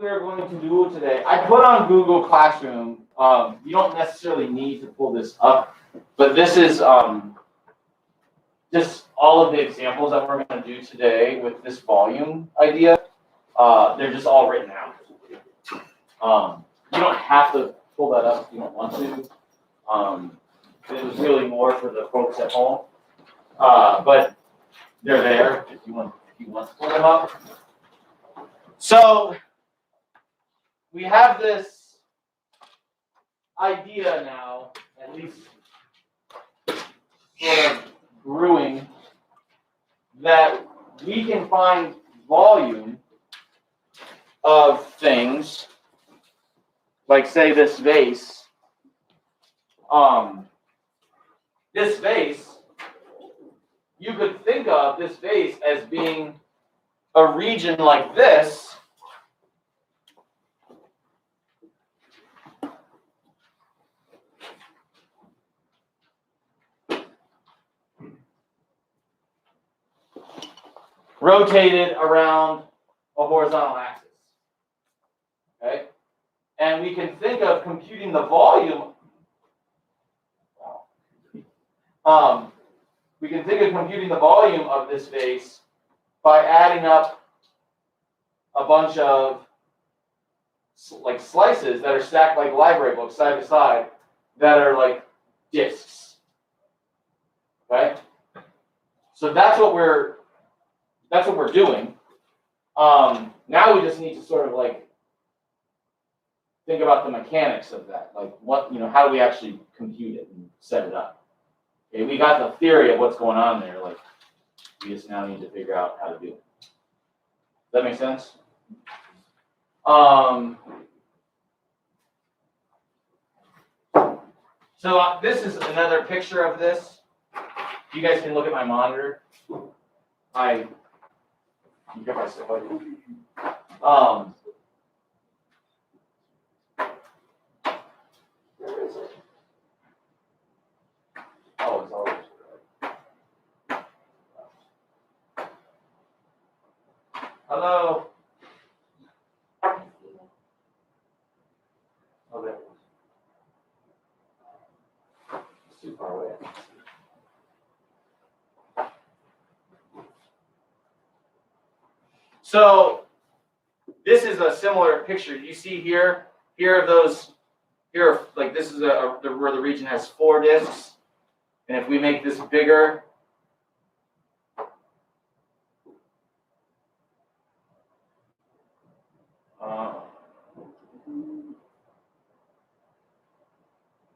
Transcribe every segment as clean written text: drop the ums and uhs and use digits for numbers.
we are going to do today, I put on Google Classroom. You don't necessarily need to pull this up, but this is just all of the examples that we're going to do today with this volume idea. They're just all written out. You don't have to pull that up if you don't want to. It was really more for the folks at home, but they're there if you want to pull them up. So we have this idea now, at least sort of brewing, that we can find volume of things, like say this vase. This vase, you could think of this vase as being a region like this, rotated around a horizontal axis. Okay? And we can think of computing the volume. We can think of computing the volume of this vase by adding up a bunch of like slices that are stacked like library books side to side that are like discs. Okay? So that's what we're doing. Now we just need to sort of like think about the mechanics of that. Like what, how do we actually compute it and set it up? Okay, we got the theory of what's going on there. Like we just now need to figure out how to do it. Does that make sense? So this is another picture of this. You guys can look at my monitor. You get my stuff. Where is it? Oh, it's all right. Hello. Oh, there it is. It's too far away. So this is a similar picture. You see here are those. Here, like this is where the region has 4 disks. And if we make this bigger,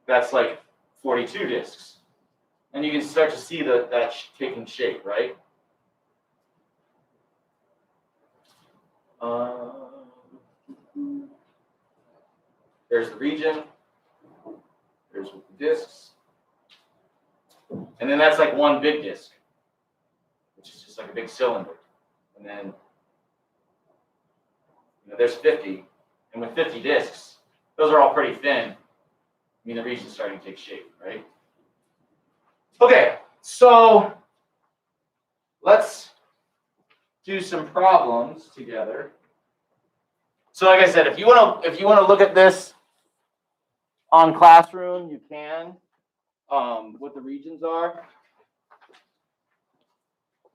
that's like 42 disks. And you can start to see that taking shape, right? There's the region. There's the disks. And then that's like one big disk, which is just like a big cylinder. And then there's 50. And with 50 disks, those are all pretty thin. I mean, the region's starting to take shape, right? Okay, so let's do some problems together. So like I said, if you want to look at this on Classroom, you can. What the regions are.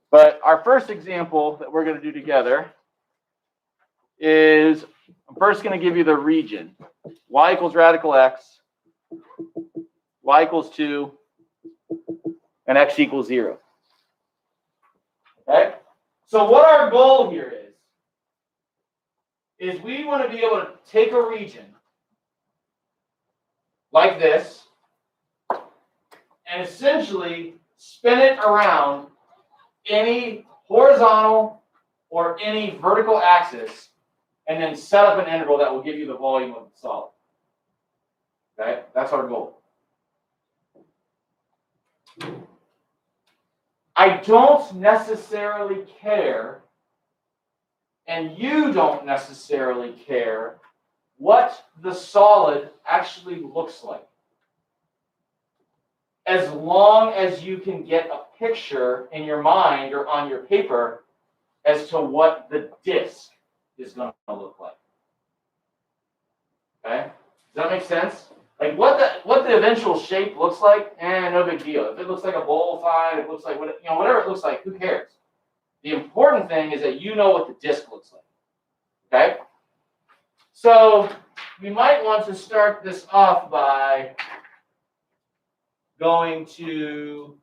But our first example that we're going to do together is, I'm first going to give you the region. Y equals radical x, y equals 2, and x equals 0. Okay? So what our goal here is we want to be able to take a region like this and essentially spin it around any horizontal or any vertical axis, and then set up an integral that will give you the volume of the solid. Okay, that's our goal. I don't necessarily care, and you don't necessarily care, what the solid actually looks like, as long as you can get a picture in your mind or on your paper as to what the disk is going to look like. Okay? Does that make sense? Like what the eventual shape looks like, no big deal. If it looks like a bowl, fine. If it looks like whatever it looks like, who cares? The important thing is that you know what the disc looks like. Okay? So we might want to start this off by going to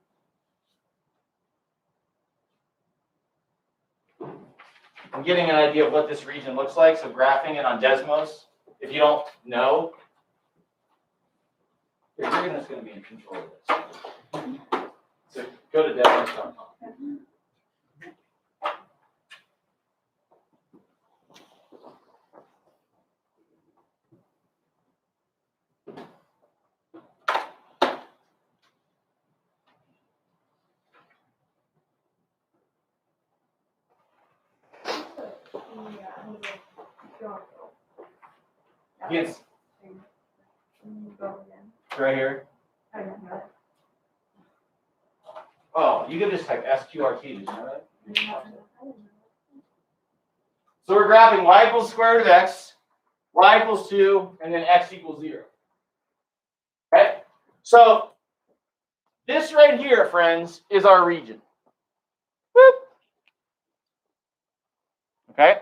and getting an idea of what this region looks like. So graphing it on Desmos. If you don't know, you're just going to be in control of this. So go to desmos.com. Yes. Right here. Oh, you could just type SQRT, did you know that? So we're graphing y equals square root of x, y equals 2, and then x equals 0. Okay? So this right here, friends, is our region. Boop. Okay?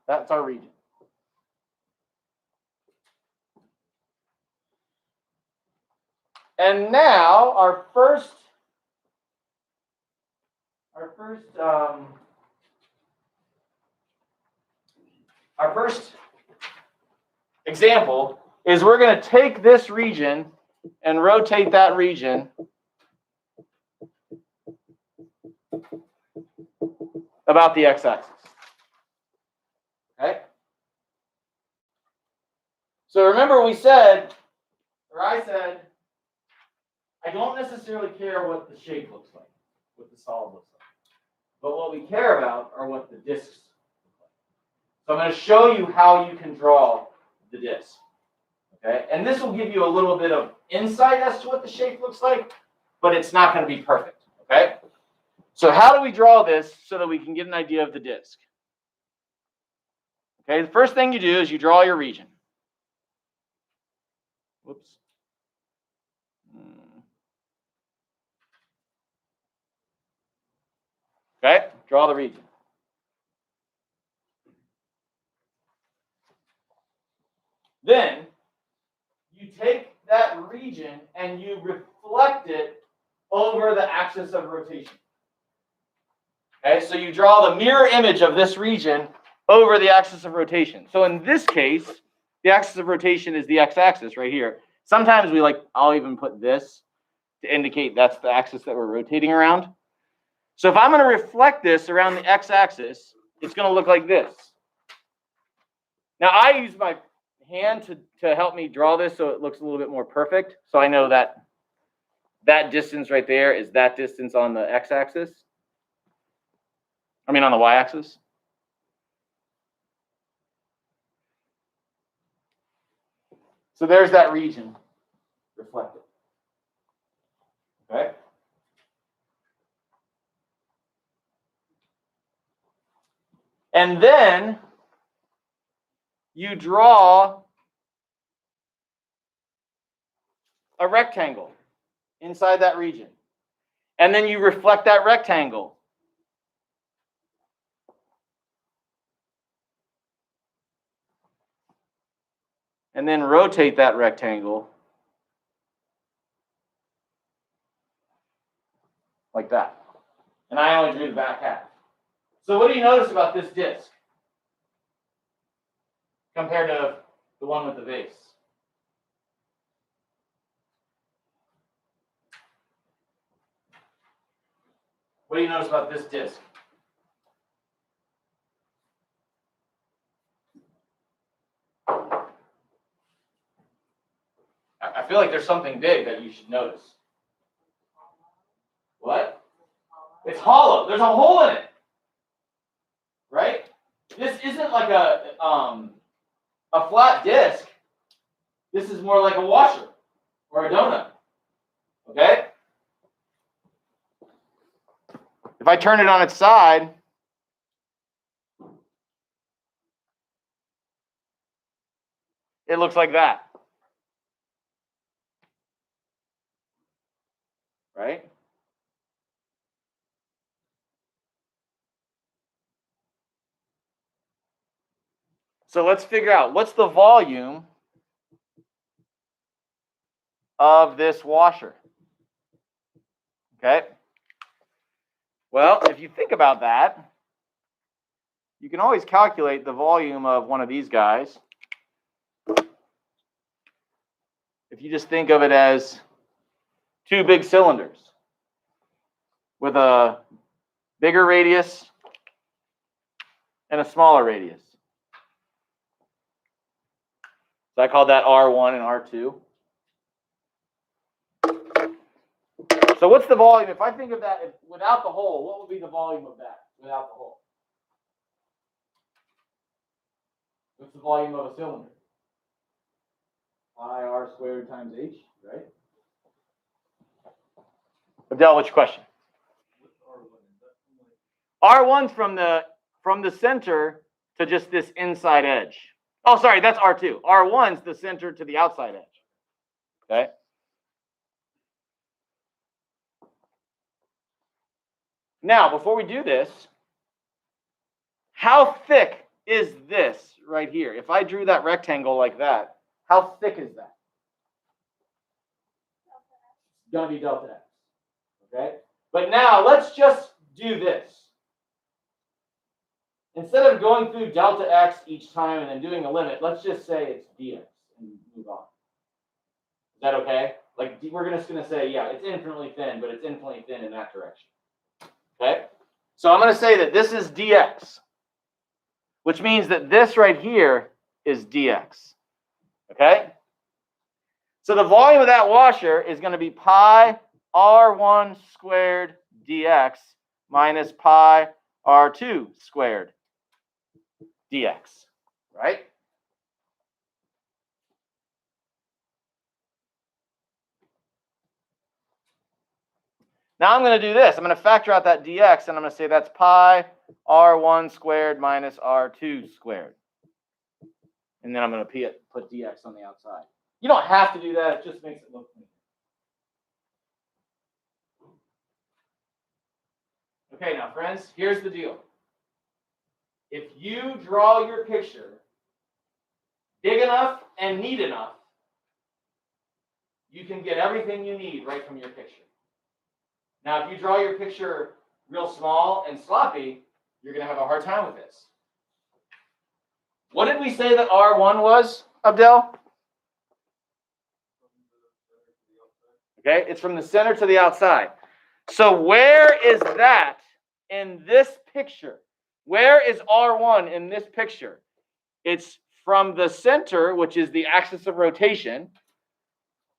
That's our region. And now our first example is we're going to take this region and rotate that region about the x-axis. Okay? So remember I said, I don't necessarily care what the shape looks like, what the solid looks like. But what we care about are what the discs look like. So I'm going to show you how you can draw the disc. Okay? And this will give you a little bit of insight as to what the shape looks like, but it's not going to be perfect. Okay? So how do we draw this so that we can get an idea of the disc? Okay, the first thing you do is you draw your region. Whoops. Okay, draw the region. Then you take that region and you reflect it over the axis of rotation. Okay, so you draw the mirror image of this region over the axis of rotation. So in this case, the axis of rotation is the x-axis right here. Sometimes I'll even put this to indicate that's the axis that we're rotating around. So if I'm going to reflect this around the x-axis, it's going to look like this. Now I use my hand to help me draw this so it looks a little bit more perfect. So I know that that distance right there is that distance on the x-axis. I mean on the y-axis. So there's that region reflected. Okay? And then you draw a rectangle inside that region. And then you reflect that rectangle. And then rotate that rectangle like that. And I only drew the back half. So what do you notice about this disc compared to the one with the base? What do you notice about this disc? I feel like there's something big that you should notice. What? It's hollow. There's a hole in it. Right? This isn't like a flat disc. This is more like a washer or a donut. Okay? If I turn it on its side, it looks like that. Right? So let's figure out what's the volume of this washer. Okay. Well, if you think about that, you can always calculate the volume of one of these guys. If you just think of it as two big cylinders with a bigger radius and a smaller radius. So I call that R1 and R2. So what's the volume? If I think of that without the hole, what would be the volume of that without the hole? What's the volume of a cylinder? Pi r squared times h, right? Abdel, what's your question? R1's from the center to just this inside edge. Oh, sorry, that's R2. R1's the center to the outside edge. Okay. Now, before we do this, how thick is this right here? If I drew that rectangle like that, how thick is that? It's going to be delta x. Okay? But now, let's just do this. Instead of going through delta x each time and then doing a limit, let's just say it's dx and move on. Is that okay? Like, we're just going to say, yeah, it's infinitely thin, but it's infinitely thin in that direction. Okay? So I'm going to say that this is dx, which means that this right here is dx. Okay? So the volume of that washer is going to be pi r1 squared dx minus pi r2 squared dx, right? Now I'm going to do this. I'm going to factor out that dx, and I'm going to say that's pi r1 squared minus r2 squared. And then I'm going to put dx on the outside. You don't have to do that. It just makes it look neat. Okay, now, friends, here's the deal. If you draw your picture big enough and neat enough, you can get everything you need right from your picture. Now, if you draw your picture real small and sloppy, you're going to have a hard time with this. What did we say that R1 was, Abdel? Okay, it's from the center to the outside. So where is that in this picture? Where is R1 in this picture? It's from the center, which is the axis of rotation,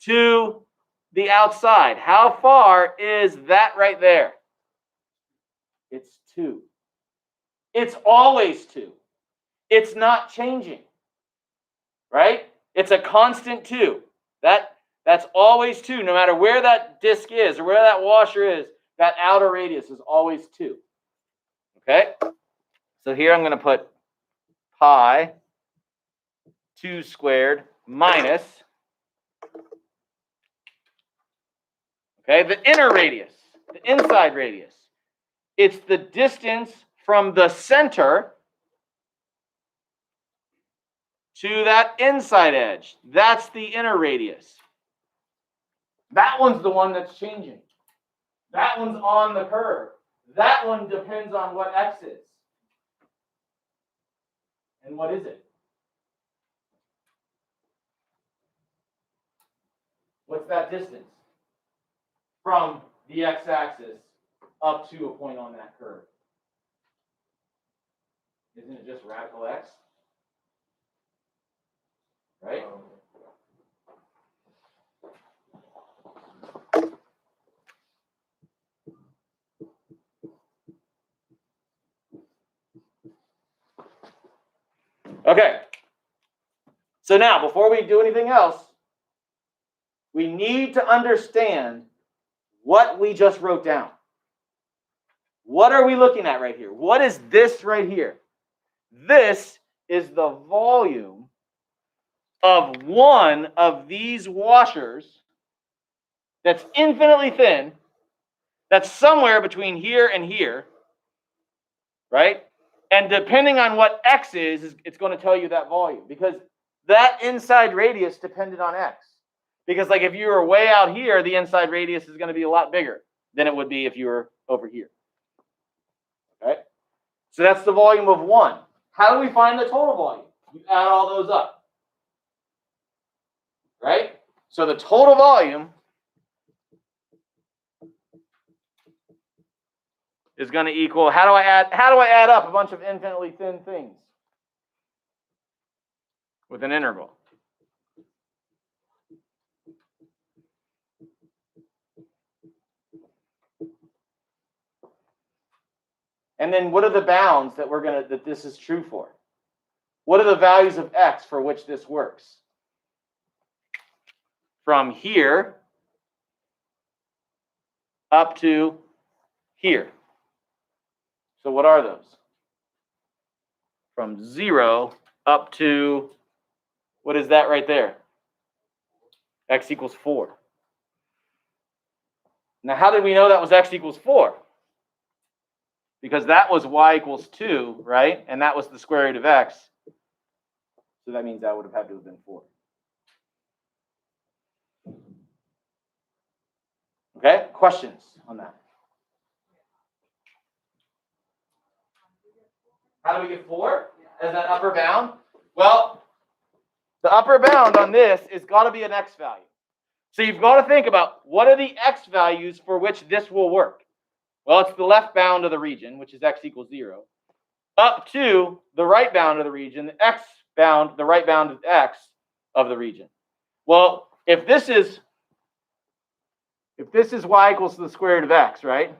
to the outside. How far is that right there? It's 2. It's always 2. It's not changing, right? It's a constant 2. That's always 2. No matter where that disc is or where that washer is, that outer radius is always 2. Okay? So here I'm going to put pi 2 squared minus, okay, the inner radius, the inside radius. It's the distance from the center to that inside edge. That's the inner radius. That one's the one that's changing. That one's on the curve. That one depends on what x is. And what is it? What's that distance from the x-axis up to a point on that curve? Isn't it just radical x? Right? Okay. So now, before we do anything else, we need to understand what we just wrote down. What are we looking at right here? What is this right here? This is the volume of one of these washers that's infinitely thin, that's somewhere between here and here, right? And depending on what x is, it's going to tell you that volume, because that inside radius depended on x. Because like if you were way out here, the inside radius is going to be a lot bigger than it would be if you were over here. Okay? So that's the volume of 1. How do we find the total volume? You add all those up. Right? So the total volume is going to equal, how do I add up a bunch of infinitely thin things with an integral? And then what are the bounds that this is true for? What are the values of x for which this works? From here up to here. So what are those? From 0 up to, what is that right there? X equals 4. Now, how did we know that was x equals 4? Because that was y equals 2, right? And that was the square root of x. So that means that would have had to have been 4. Okay, questions on that? How do we get 4 as that upper bound? Well, the upper bound on this is got to be an x value. So you've got to think about what are the x values for which this will work. Well, it's the left bound of the region, which is x equals 0, up to the right bound of the region, the x bound, the right bound of x of the region. Well, if this is y equals to the square root of x, right?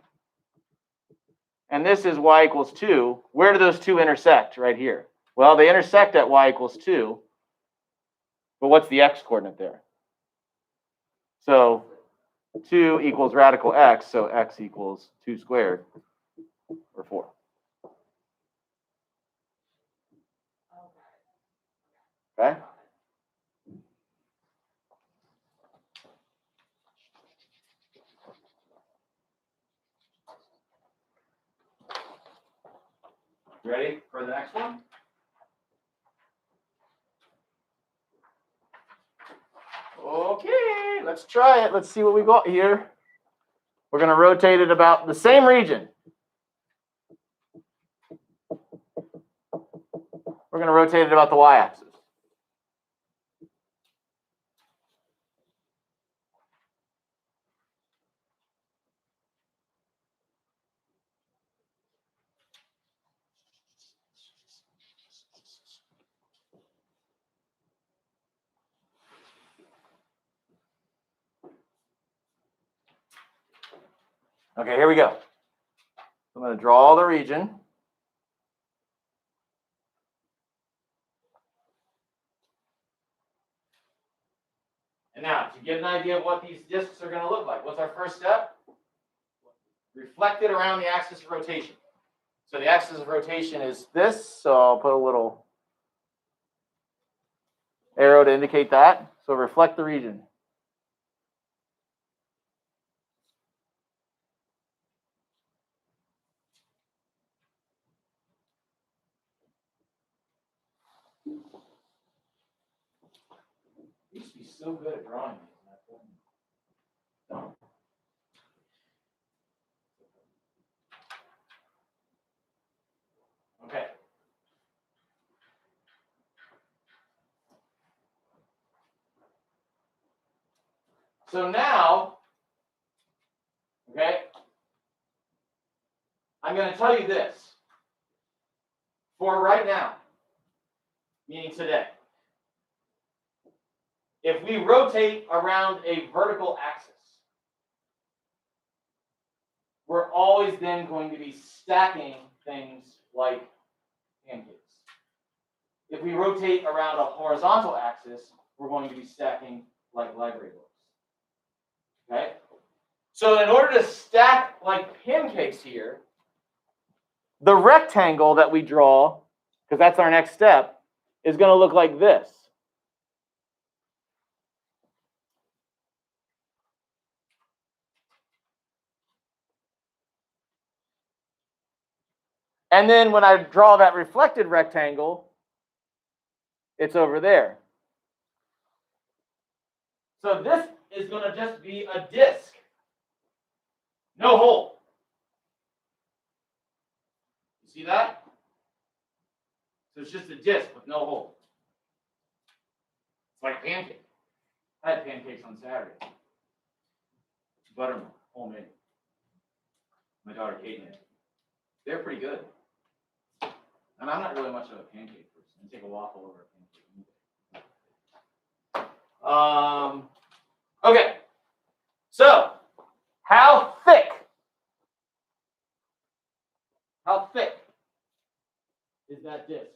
And this is y equals 2, where do those two intersect? Right here. Well, they intersect at y equals 2, but what's the x coordinate there? So 2 equals radical x, so x equals 2 squared, or 4. Okay? Ready for the next one? Okay, let's try it. Let's see what we got here. We're going to rotate it about the same region. We're going to rotate it about the y-axis. Okay, here we go. I'm going to draw the region. And now, to get an idea of what these disks are going to look like, what's our first step? Reflect it around the axis of rotation. So the axis of rotation is this, so I'll put a little arrow to indicate that. So reflect the region. I used to be so good at drawing these. Okay. So now, okay, I'm going to tell you this. For right now, meaning today, if we rotate around a vertical axis, we're always then going to be stacking things like pancakes. If we rotate around a horizontal axis, we're going to be stacking like library books. Okay? So in order to stack like pancakes here, the rectangle that we draw, because that's our next step, is going to look like this. And then when I draw that reflected rectangle, it's over there. So this is going to just be a disk. No hole. You see that? So it's just a disk with no hole. It's like pancake. I had pancakes on Saturday. Buttermilk, homemade. My daughter Kate made. They're pretty good. And I'm not really much of a pancake person. I take a waffle over a pancake. Okay. So, how thick is that disk?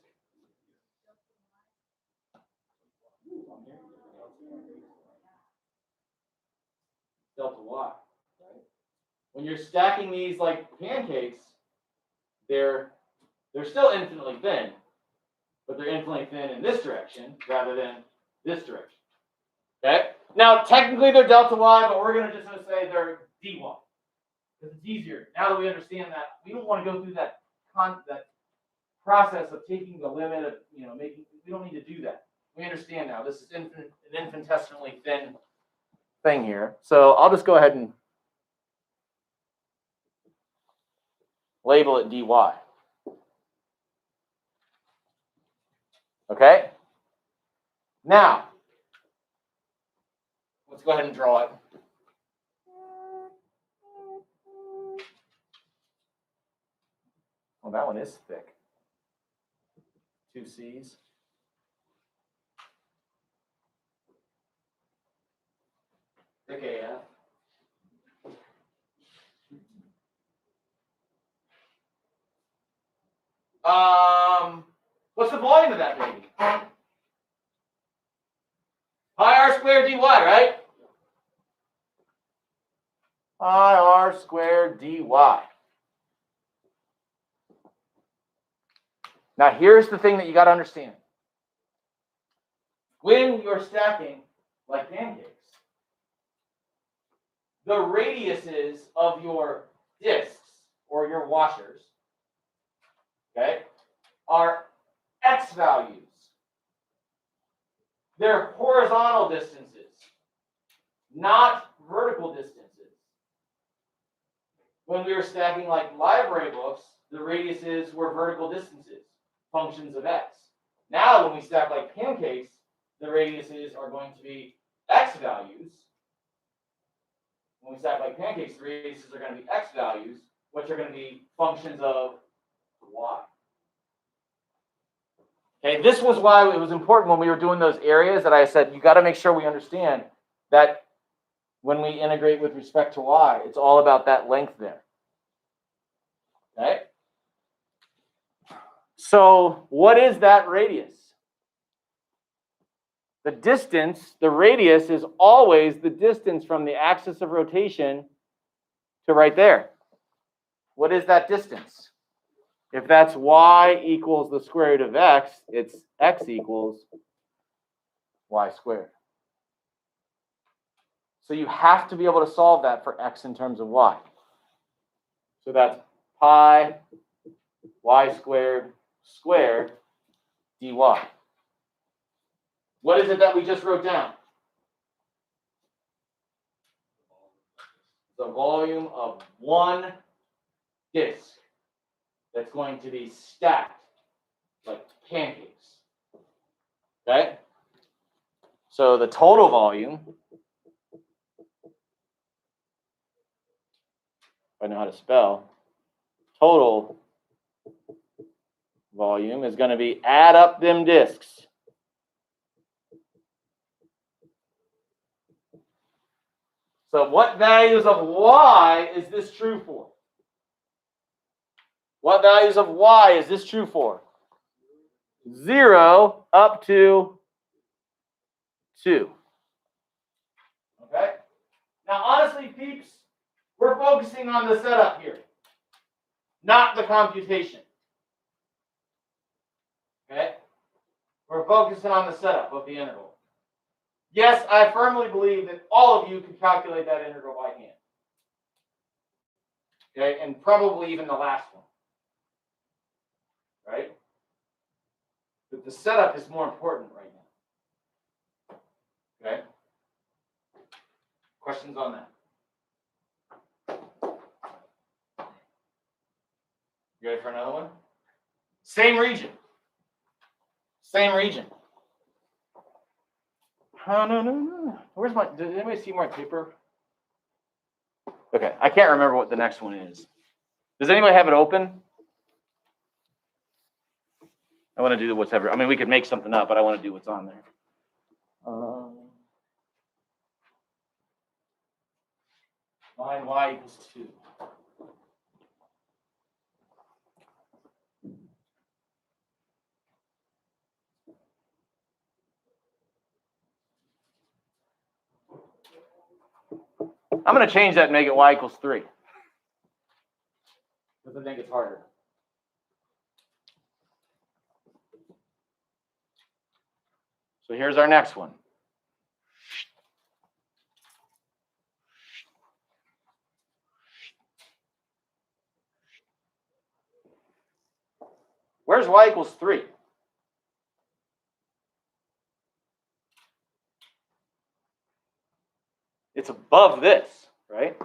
Delta Y, right? When you're stacking these like pancakes, they're still infinitely thin, but they're infinitely thin in this direction rather than this direction. Okay? Now, technically they're delta Y, but we're going to just say they're dy. Because it's easier. Now that we understand that, we don't want to go through that process of taking the limit of, making, we don't need to do that. We understand now. This is an infinitesimally thin thing here. So I'll just go ahead and label it dy. Okay? Now, let's go ahead and draw it. Well, that one is thick. 2 C's. Thick AF. What's the volume of that baby? Pi r squared dy, right? Pi r squared dy. Now, here's the thing that you got to understand. When you're stacking like pancakes, the radiuses of your discs or your washers, okay, are x values. They're horizontal distances, not vertical distances. When we were stacking like library books, the radiuses were vertical distances, functions of x. Now, when we stack like pancakes, the radiuses are going to be x values. When we stack like pancakes, the radiuses are going to be x values, which are going to be functions of y. Okay, this was why it was important when we were doing those areas that I said, you got to make sure we understand that when we integrate with respect to y, it's all about that length there. Okay? So what is that radius? The distance, the radius is always the distance from the axis of rotation to right there. What is that distance? If that's y equals the square root of x, it's x equals y squared. So you have to be able to solve that for x in terms of y. So that's pi y squared squared dy. What is it that we just wrote down? The volume of one disk that's going to be stacked like pancakes. Okay? So the total volume, if I know how to spell, total volume is going to be add up them disks. So what values of y is this true for? What values of y is this true for? 0 up to 2. Okay? Now, honestly, peeps, we're focusing on the setup here, not the computation. Okay? We're focusing on the setup of the integral. Yes, I firmly believe that all of you can calculate that integral by hand. Okay, and probably even the last one. right? But the setup is more important right now. Okay? Questions on that? You ready for another one? Same region. Same region. No. Where's my, did anybody see my paper? Okay, I can't remember what the next one is. Does anybody have it open? I want to do whatever. I mean, we could make something up, but I want to do what's on there. Find y equals 2. I'm going to change that and make it y equals 3. Because I think it's harder. So here's our next one. Where's y equals 3? It's above this, right?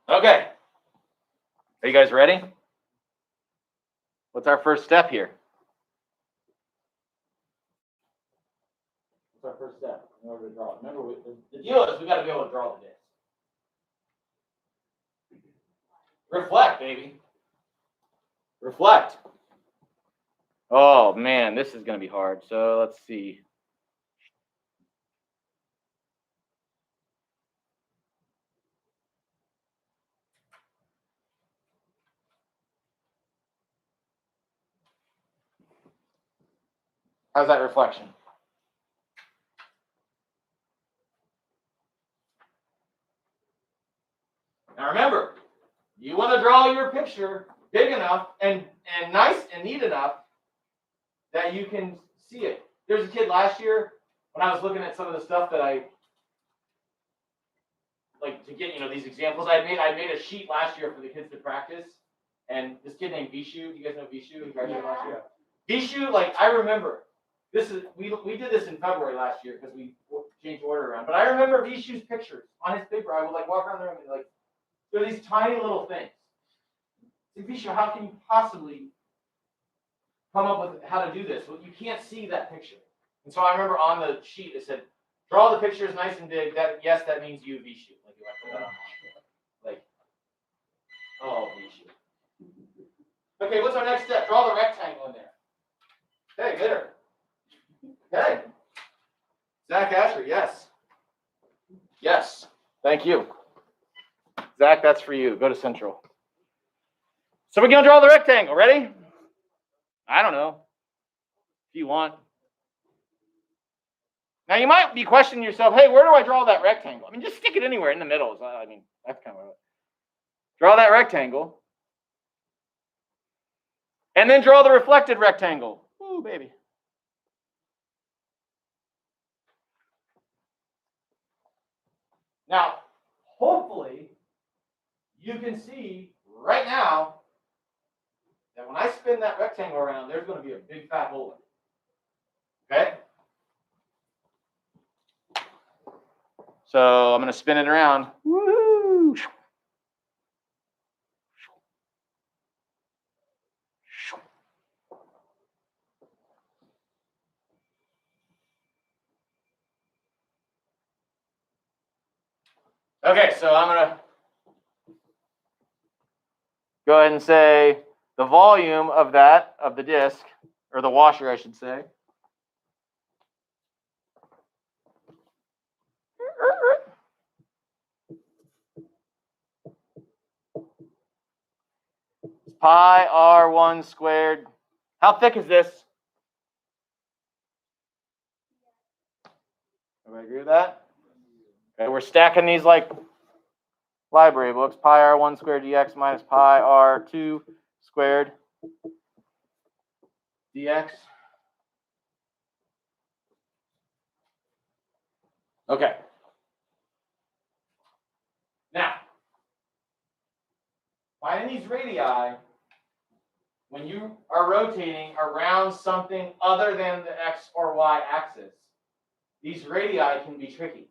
Okay. Are you guys ready? What's our first step here? What's our first step in order to draw it? Remember, the deal is we got to be able to draw the disc. Reflect, baby. Reflect. Oh, man, this is going to be hard. So let's see. How's that reflection? Now remember, you want to draw your picture big enough and nice and neat enough that you can see it. There's a kid last year when I was looking at some of the stuff that I like to get, these examples I made a sheet last year for the kids to practice. And this kid named Vishu, you guys know Vishu? He graduated last year. Vishu, like I remember, we did this in February last year because we changed order around. But I remember Vishu's pictures on his paper. I would like walk around the room and like, there are these tiny little things. Say, Vishu, how can you possibly come up with how to do this? Well, you can't see that picture. And so I remember on the sheet it said, draw the pictures nice and big. That means you, Vishu. Like you put that on. Like, oh, Vishu. Okay, what's our next step? Draw the rectangle in there. Okay, there. Okay. Zach Asher, yes. Yes. Thank you. Zach, that's for you. Go to Central. So we're going to draw the rectangle. Ready? I don't know. If you want. Now, you might be questioning yourself, hey, where do I draw that rectangle? I mean, just stick it anywhere in the middle. I mean, that's kind of what. Draw that rectangle. And then draw the reflected rectangle. Ooh, baby. Now, hopefully, you can see right now that when I spin that rectangle around, there's going to be a big fat hole in it. Okay? So I'm going to spin it around. Woo! Okay, so I'm going to go ahead and say the volume of the disc, or the washer, I should say. Pi r1 squared. How thick is this? Everybody agree with that? Okay, we're stacking these like library books. Pi r1 squared dx minus pi r2 squared dx. Okay. Now, finding these radii, when you are rotating around something other than the x or y axis, these radii can be tricky.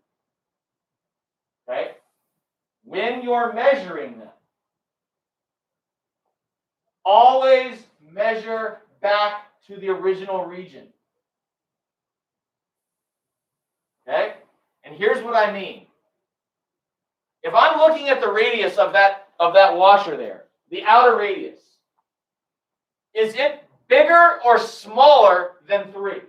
Okay? When you're measuring them, always measure back to the original region. Okay? And here's what I mean. If I'm looking at the radius of that washer there, the outer radius, is it bigger or smaller than 3?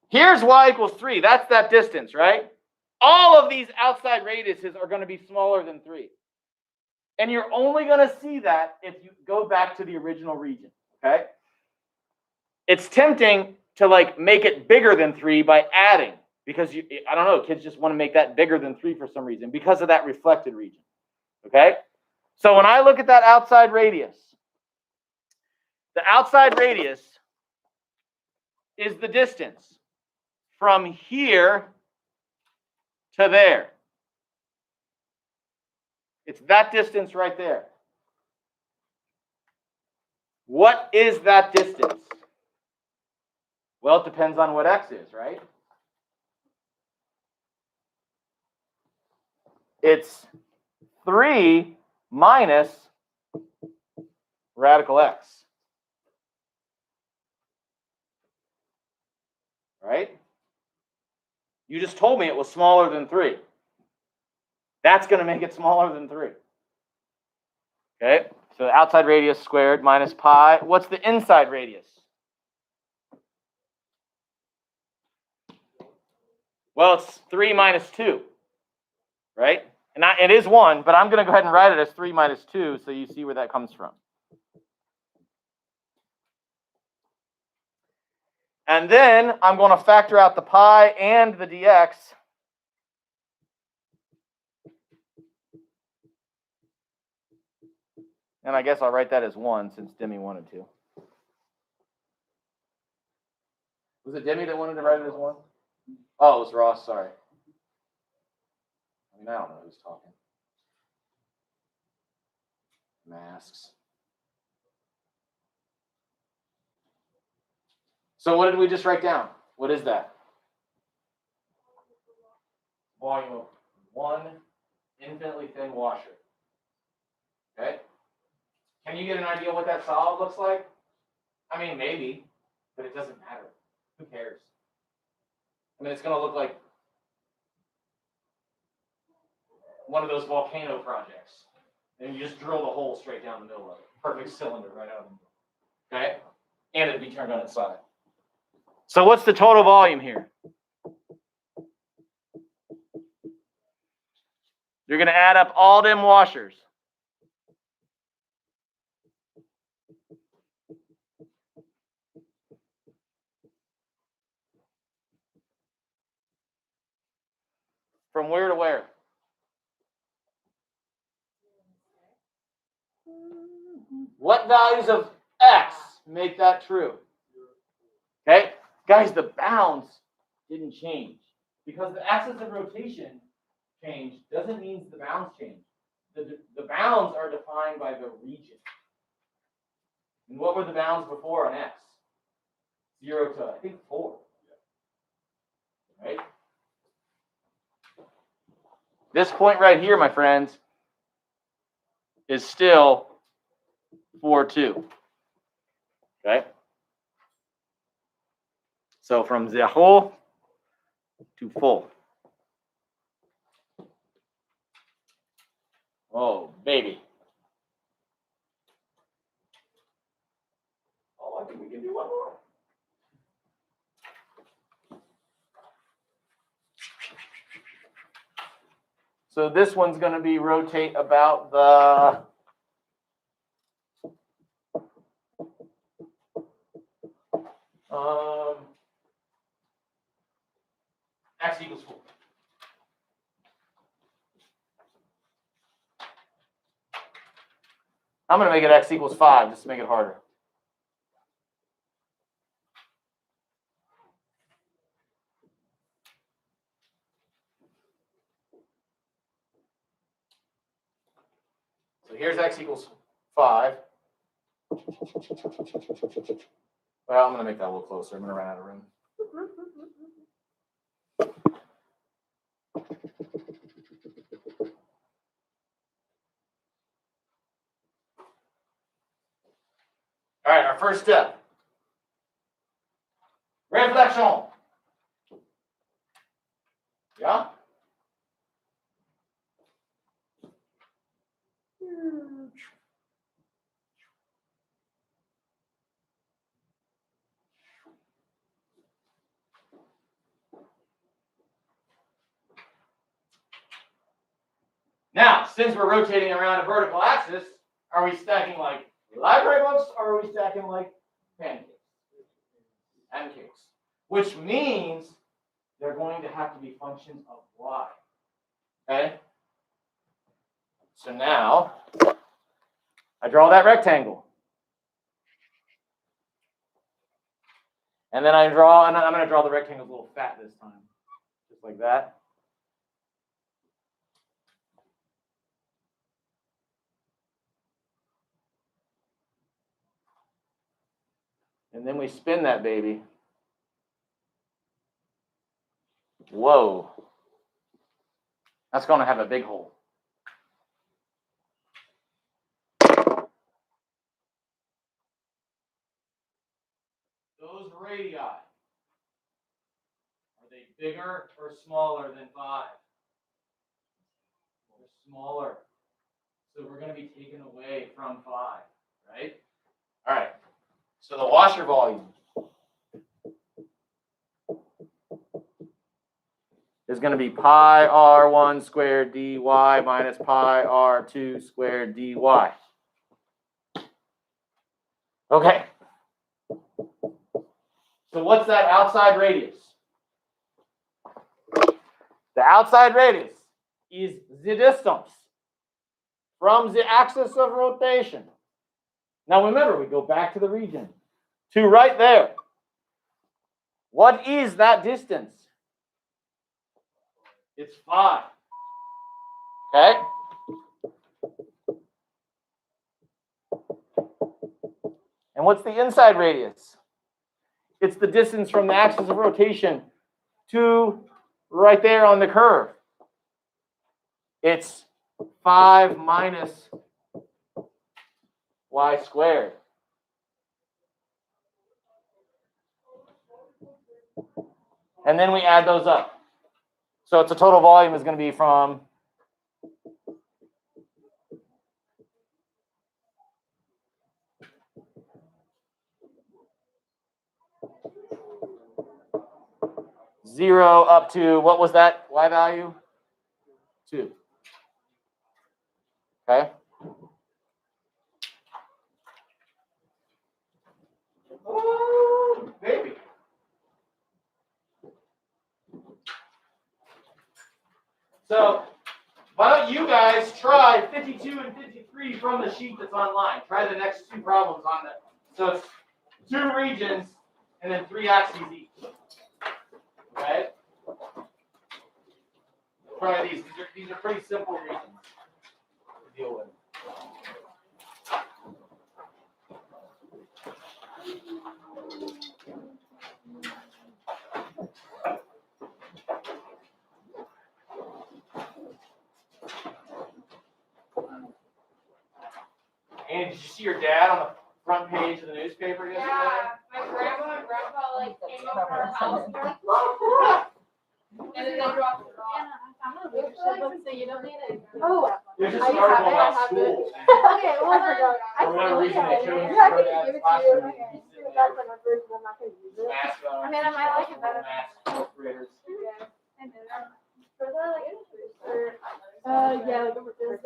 Here's y equals 3. That's that distance, right? All of these outside radiuses are going to be smaller than 3. And you're only going to see that if you go back to the original region, okay? It's tempting to like make it bigger than 3 by adding, because I don't know, kids just want to make that bigger than 3 for some reason because of that reflected region, okay? So when I look at that outside radius, the outside radius is the distance from here to there. It's that distance right there. What is that distance? Well, it depends on what x is, right? It's 3 minus radical x. Right? You just told me it was smaller than 3. That's going to make it smaller than 3. Okay? So the outside radius squared minus pi. What's the inside radius? Well, it's 3 minus 2. Right? And it is 1, but I'm going to go ahead and write it as 3 minus 2 so you see where that comes from. And then I'm going to factor out the pi and the dx. And I guess I'll write that as 1 since Demi wanted to. Was it Demi that wanted to write it as 1? Oh, it was Ross, sorry. I mean, I don't know who's talking. Masks. So what did we just write down? What is that? Volume of one infinitely thin washer. Okay? Can you get an idea what that solid looks like? I mean, maybe, but it doesn't matter. Who cares? I mean, it's going to look like one of those volcano projects. And you just drill the hole straight down the middle of it. Perfect cylinder right out of the middle. Okay? And it'd be turned on its side. So what's the total volume here? You're going to add up all them washers. From where to where? What values of x make that true? Okay? Guys, the bounds didn't change. Because the axis of rotation changed doesn't mean the bounds change. The bounds are defined by the region. And what were the bounds before on x? 0 to, I think, 4. Right? This point right here, my friends, is still 4, 2. Okay? So from 0 to full. Oh, baby. Oh, I think we can do one more. So this one's going to be rotate about the X equals 4. I'm going to make it x equals 5 just to make it harder. So here's x equals 5. Well, I'm going to make that a little closer. I'm going to run out of room. All right, our first step. Réflexion. Yeah? Now, since we're rotating around a vertical axis, are we stacking like library books or are we stacking like pancakes? Pancakes. Which means they're going to have to be functions of y. Okay? So now, I draw that rectangle. And then I'm going to draw the rectangle a little fat this time. Just like that. And then we spin that baby. Whoa. That's going to have a big hole. Those radii, are they bigger or smaller than 5? They're smaller. So we're going to be taken away from 5, right? All right. So the washer volume is going to be pi r1 squared dy minus pi r2 squared dy. Okay. So what's that outside radius? The outside radius is the distance from the axis of rotation. Now remember, we go back to the region. To right there. What is that distance? It's 5. Okay? And what's the inside radius? It's the distance from the axis of rotation to right there on the curve. It's 5 minus y squared. And then we add those up. So it's a total volume is going to be from zero up to, what was that y value? 2. Okay? Oh, baby. So why don't you guys try 52 and 53 from the sheet that's online. Try the next 2 problems on that. So it's 2 regions and then 3 axes each. Okay? Try these. These are pretty simple regions to deal with. And did you see your dad on the front page of the newspaper yesterday? Yeah, my grandma and grandpa like came over to our house and they're like, and then they dropped it off. I'm a leadership book, so you don't need it. Oh, There's just I an article have it, about I have school. Okay, well, I forgot. For whatever reason, they chose Yeah, I to can throw give it that to you. classroom. Okay. That's like my first one, I'm not gonna use it. Mask on. I mean, I might like it better. Mask, fourth graders. Yeah, I did. For the like, yeah, like over this.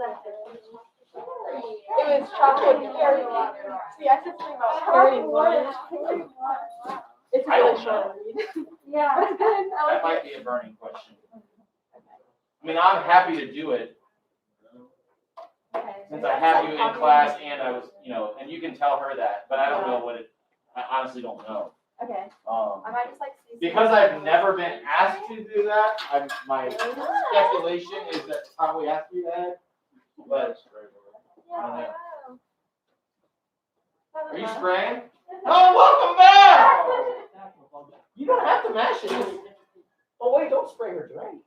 it was chocolate carrot water. See, I should think about carrot water. It's Yeah, that's good. That might be a burning question. I mean, I'm happy to do it Okay. since I have you in class and I was, and you can tell her that, but I don't know what I honestly don't know. Okay. Um, I might just like see. because I've never been asked to do that, my speculation is that probably has to be that. But I don't know. Are you spraying? Oh, welcome back! You don't have to mash it. Oh wait, don't spray her drink.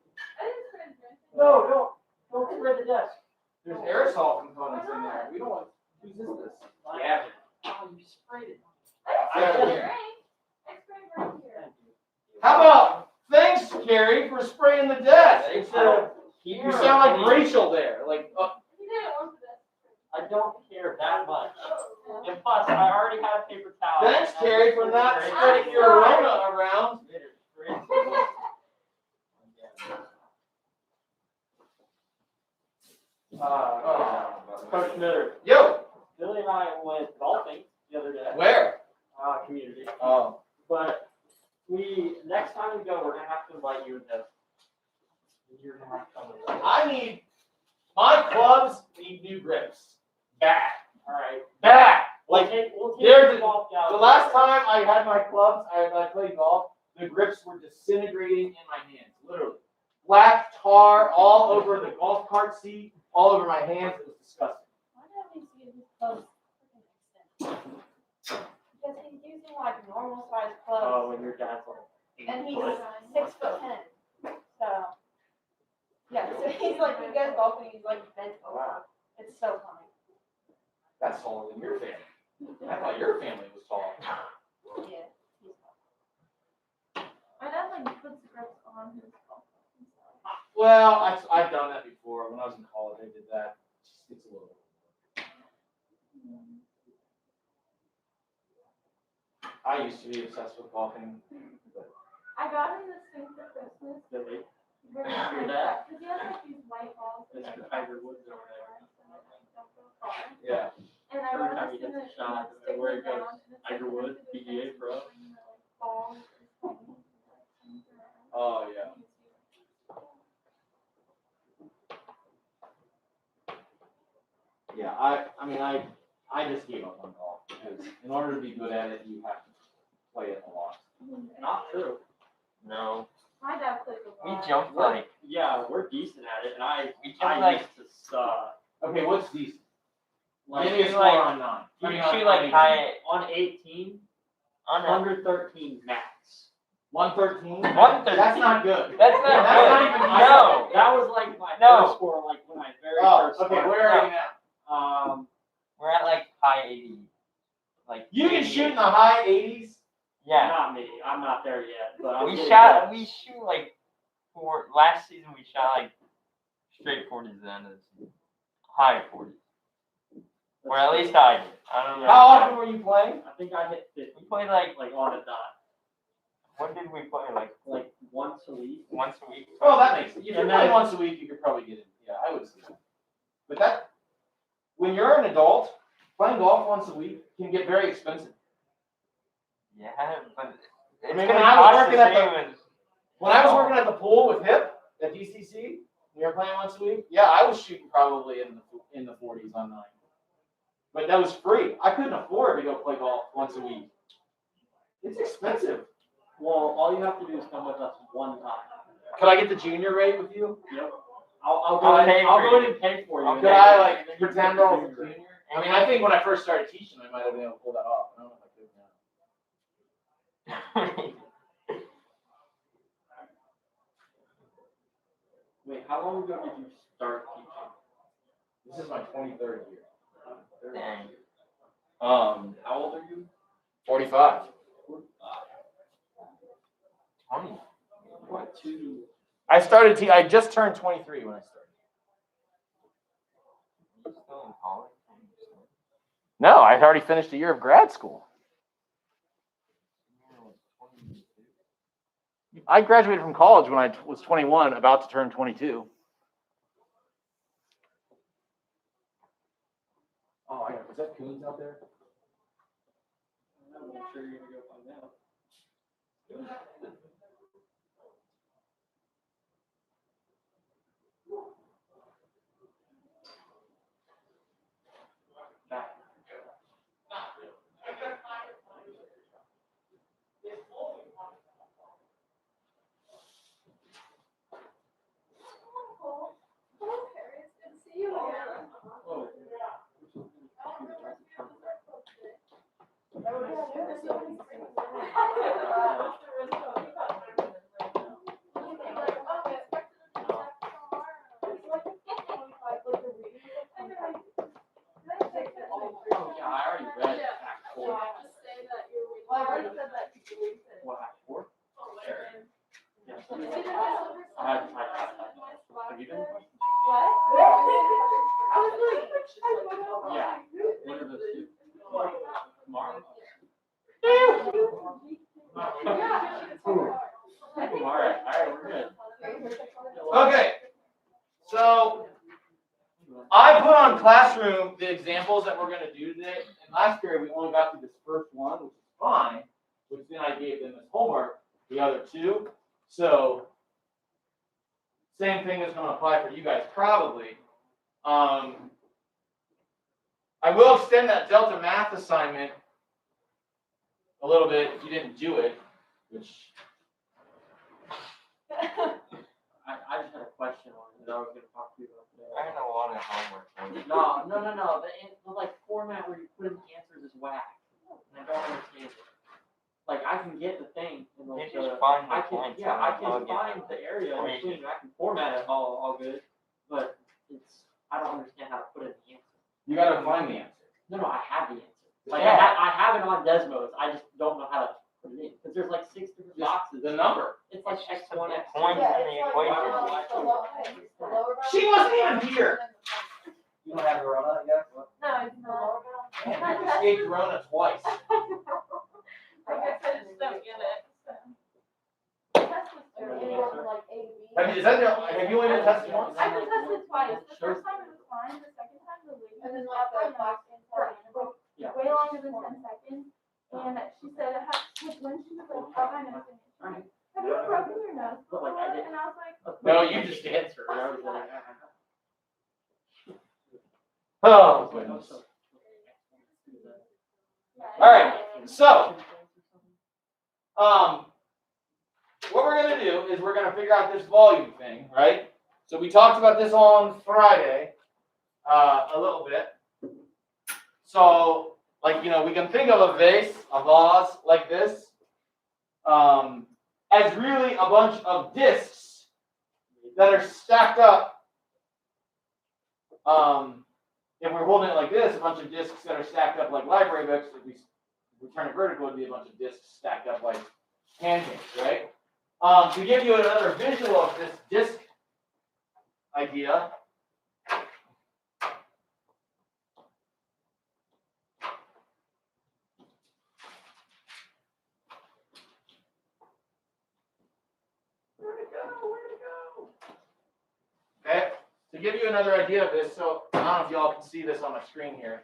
No, don't spray the desk. There's aerosol components in there. We don't want. Whose is this? Yeah. Oh, you sprayed it. How about thanks, Carrie, for spraying the desk? You sound like Rachel there. Like. I don't care that much. And plus, I already have paper towels. Thanks, Carrie, for not spreading your aroma around. Coach Miller. Yo. Billy and I went golfing the other day. Where? Community. Oh. But next time we go, we're gonna have to invite you to. You're gonna have to come with us. My clubs need new grips. Bad. All right. Bad. We'll Like take there's golf down. the last time I had my clubs, I played golf. The grips were disintegrating in my hands, literally. Black tar all over the golf cart seat, all over my hands. It was disgusting. Why don't we see his clothes? Because he's using like normal size clothes. Oh, and your dad's like 8 And he's foot. 6'10". So yeah, so he's like he goes golfing, he's like bent over. It's so funny. That's taller than your family. I thought your family was tall. Yeah, he's funny. My dad like puts the grips on his golf. Well, I've done that before. When I was in college, I did that. It's a little. I used to be obsessed with golfing. But I got him this thing for Christmas. Billy. Because Your dad? he has like these white balls. Mr. Tiger Woods over there. yeah. And I Every got time this he thing gets a that shot, sticks where it goes, around, and it's Tiger like Woods, connected to the PGA fence, Pro. and the, like, balls is hanging, and it around. Oh yeah. Yeah. I just gave up on golf because in order to be good at it, you have to play it a lot. Not true. No. My dad plays a We lot. jumped like Yeah, we're decent at it, and I jumped like used to suck. Okay, what's decent? Like, Give me a you score like- on 9. you I mean, shoot on like 18. high on 18, on a 113 max. 113. 113. That's not good. That's not That's good. not even No. That was like my No. first score, like when I very Oh, first okay. started. Where are you now? We're at like high 80. Like You can 88. shoot in the high 80s. Yeah. Not me. I'm not there yet. But I'm We getting shoot like last season we shot like straight 40s at the end of the season. High 40s. there. Or at least I did. I don't know. How often were you playing? I think I hit 50, We played like on a dot, when did we play? Like once a week. once a week? Well, that makes sense. If you And play then- once a week, you could probably get in. Yeah, I would say that. But that, when you're an adult, playing golf once a week can get very expensive. Yeah, but it's mean, gonna when I was cost working the at the- same as When I was working at the pool with HIP at DCC, we were playing once a week. Yeah, I was shooting probably in the 40s on 9. But that was free. I couldn't afford to go play golf once a week. It's expensive. Well, all you have to do is come with us one time. Could I get the junior rate with you? Yep. I'll I'll go pay in. I'll for go you. in and pay for you. Could I like pretend I was a junior? I mean, I And think when I first started teaching, I might have been able to pull that off. I don't know if I could now. Wait, how long ago did you start teaching? This is my 23rd year. Dang. How old are you? 45. 20. What, 2? I just turned 23 when I started. You still in college? No, I already finished a year of grad school. I graduated from college when I was 21, about to turn 22. Oh, was that Coons out there? I'm sure you're gonna go find out. Oh, yeah, I already read Act 4. What, Act 4? Yes. I had have you been? What? I was like, Yeah. What are those two? Tomorrow? Alright, we're good. Okay. So I put on Classroom the examples that we're going to do today. And last period we only got to this first one, which is fine. Which then I gave them as homework, the other two. So same thing is going to apply for you guys probably. I will extend that Delta Math assignment a little bit if you didn't do it, which I just had a question on it that I was going to talk to you about today. I don't want to homework. No. The like format where you put in the answers is whack. And I don't understand it. Like I can get the thing and You like just find the I can points. I and can I'll get find them. the area Or in you between. I can format it all good, but I don't understand how to put in the answer. you got to find the answer. No, I have the answer. Like Yeah. I have it on Desmos. I just don't know how to put it in because there's like 6 different boxes. The number. It's like It's just X1, the X2. points Yeah, in the it's equation. like, the lower bound. She wasn't even here. You don't have Verona yet? No, it's the lower bound. You escaped Rona twice. I guess I just don't get it, so. Test was through, like A, B. Have you only been tested once? I've been tested twice. The first time it was fine, the second time the lady. And then was like the like, box Yeah. way longer than 10 seconds. And she said, when she was like, oh, I know. Alright. Have you broken your nose But, before? like, I did- And I was like, No, you just answered. I was like, Oh, goodness. All right, so what we're gonna do is we're gonna figure out this volume thing, right? So we talked about this on Friday a little bit. So, like, we can think of a vase like this, as really a bunch of discs that are stacked up. If we're holding it like this, a bunch of discs that are stacked up like library books. If we turn it vertical, it would be a bunch of discs stacked up like pancakes, right? To give you another visual of this disc idea, where'd it go? Okay, to give you another idea of this, so I don't know if y'all can see this on my screen here,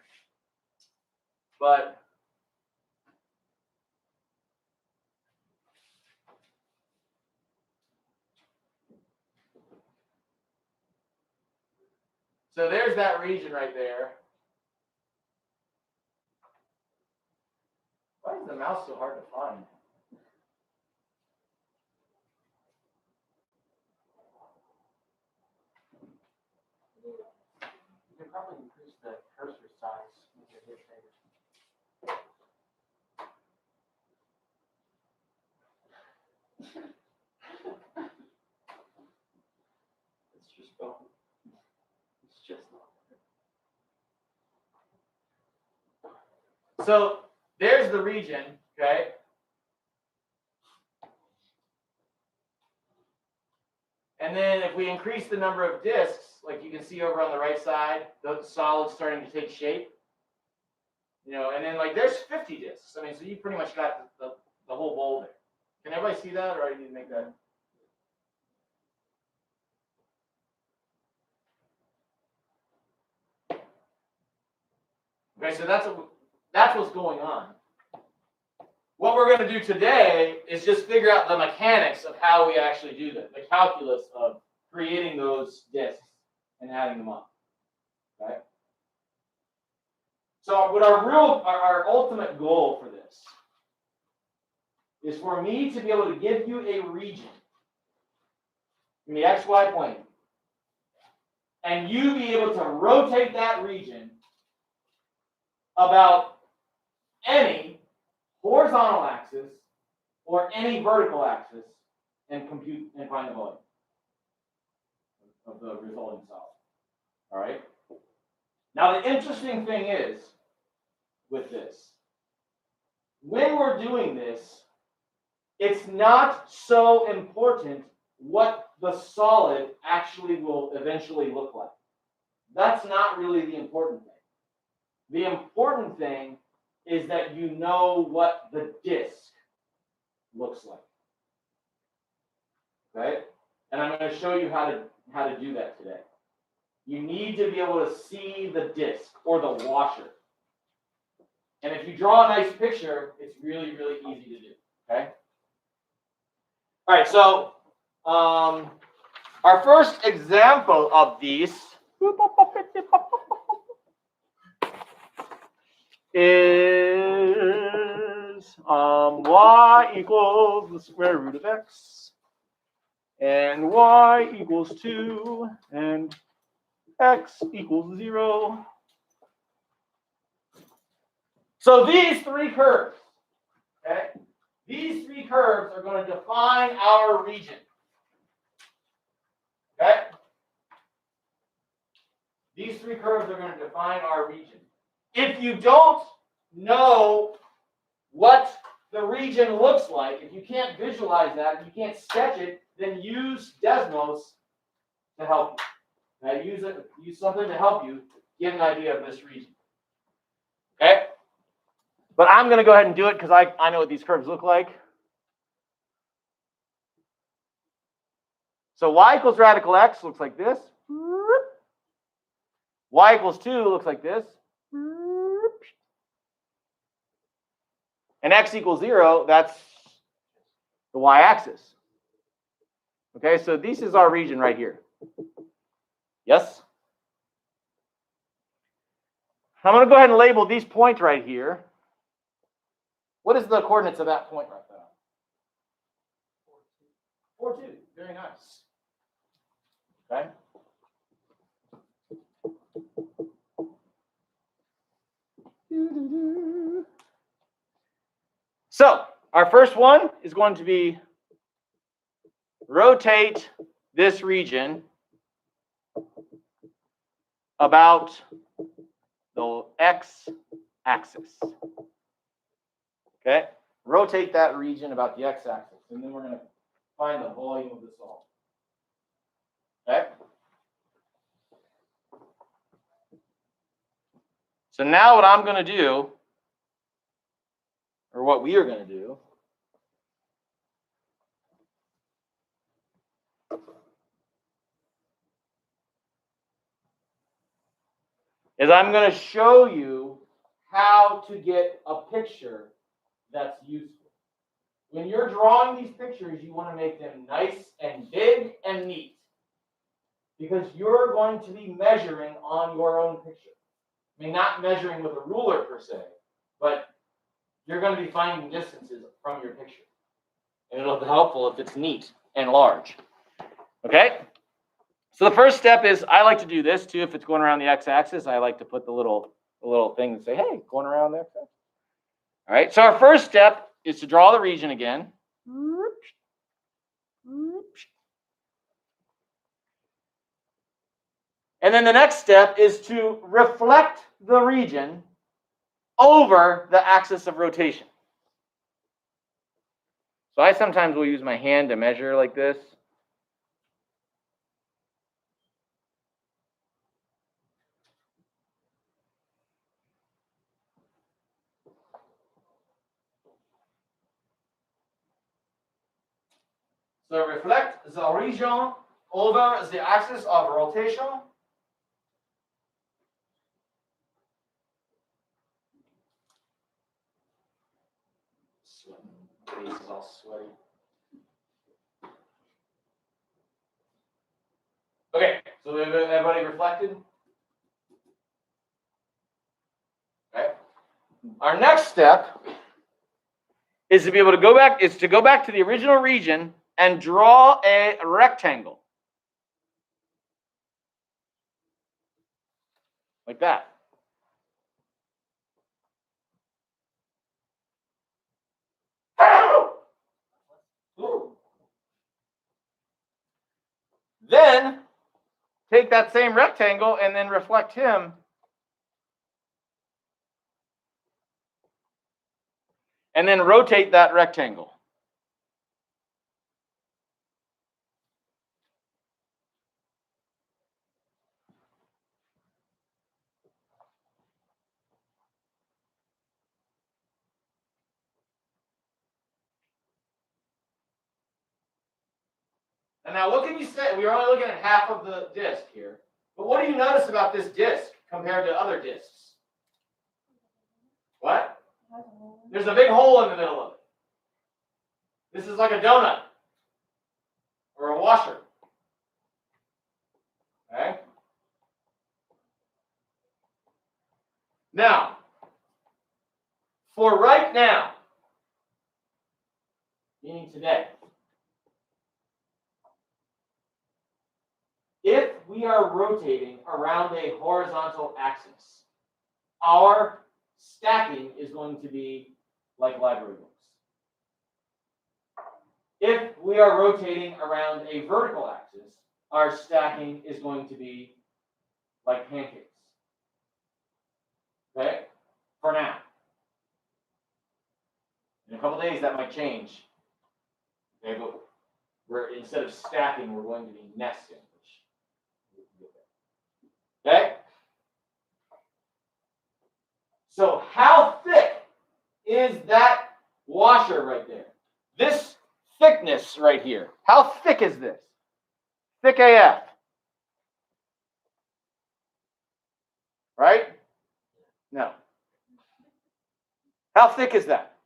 but so there's that region right there. Why is the mouse so hard to find? you can probably increase the cursor size when you hit there. It's just gone. It's just not. So there's the region, okay? And then if we increase the number of discs, like you can see over on the right side, the solid's starting to take shape. And then like there's 50 discs. I mean, so you pretty much got the whole bowl there. Can everybody see that, or do I need to make that? Okay, so that's what's going on. What we're going to do today is just figure out the mechanics of how we actually do that, the calculus of creating those disks and adding them up. Okay? So what our ultimate goal for this is for me to be able to give you a region in the XY plane, and you be able to rotate that region about any horizontal axis or any vertical axis and compute and find the volume of the resulting solid. All right? Now the interesting thing is with this, when we're doing this, it's not so important what the solid actually will eventually look like. That's not really the important thing. The important thing is that you know what the disk looks like. Okay? And I'm going to show you how to do that today. You need to be able to see the disk or the washer. And if you draw a nice picture, it's really, really easy to do. Okay? All right, so our first example of these is y equals the square root of x, and y equals 2, and x equals 0. So these three curves, okay? These three curves are going to define our region. Okay? These three curves are going to define our region. If you don't know what the region looks like, if you can't visualize that, if you can't sketch it, then use Desmos to help you. Okay? Use something to help you get an idea of this region. Okay? But I'm going to go ahead and do it because I know what these curves look like. So y equals radical x looks like this. Y equals 2 looks like this. And x equals 0, that's the y-axis. Okay, so this is our region right here. Yes? I'm going to go ahead and label these points right here. What is the coordinates of that point right there? 4, 2. Very nice. Okay. So, our first one is going to be rotate this region about the x-axis. Okay? Rotate that region about the x-axis, and then we're going to find the volume of the solid. Okay? So now what I'm going to do, or what we are going to do, is I'm going to show you how to get a picture that's useful. When you're drawing these pictures, you want to make them nice and big and neat, because you're going to be measuring on your own picture. I mean, not measuring with a ruler per se, but you're going to be finding distances from your picture. And it'll be helpful if it's neat and large. Okay? So the first step is, I like to do this too. If it's going around the x-axis, I like to put the little thing and say, hey, going around the x-axis. All right, so our first step is to draw the region again. And then the next step is to reflect the region over the axis of rotation. So I sometimes will use my hand to measure like this. So reflect the region over the axis of rotation. So Face is all sweaty. Okay, so everybody reflected? Okay. Our next step is to be able to go back to the original region and draw a rectangle. Like that. Then take that same rectangle and then reflect him. And then rotate that rectangle. And now what can you say? We're only looking at half of the disc here. But what do you notice about this disc compared to other discs? What? There's a big hole in the middle of it. This is like a donut or a washer. Okay? Now, for right now, meaning today, if we are rotating around a horizontal axis, our stacking is going to be like library books. If we are rotating around a vertical axis, our stacking is going to be like pancakes. Okay? For now. In a couple days, that might change. Okay, but instead of stacking, we're going to be nesting. Okay? So how thick is that washer right there? This thickness right here. How thick is this? Thick AF. Right? No. How thick is that?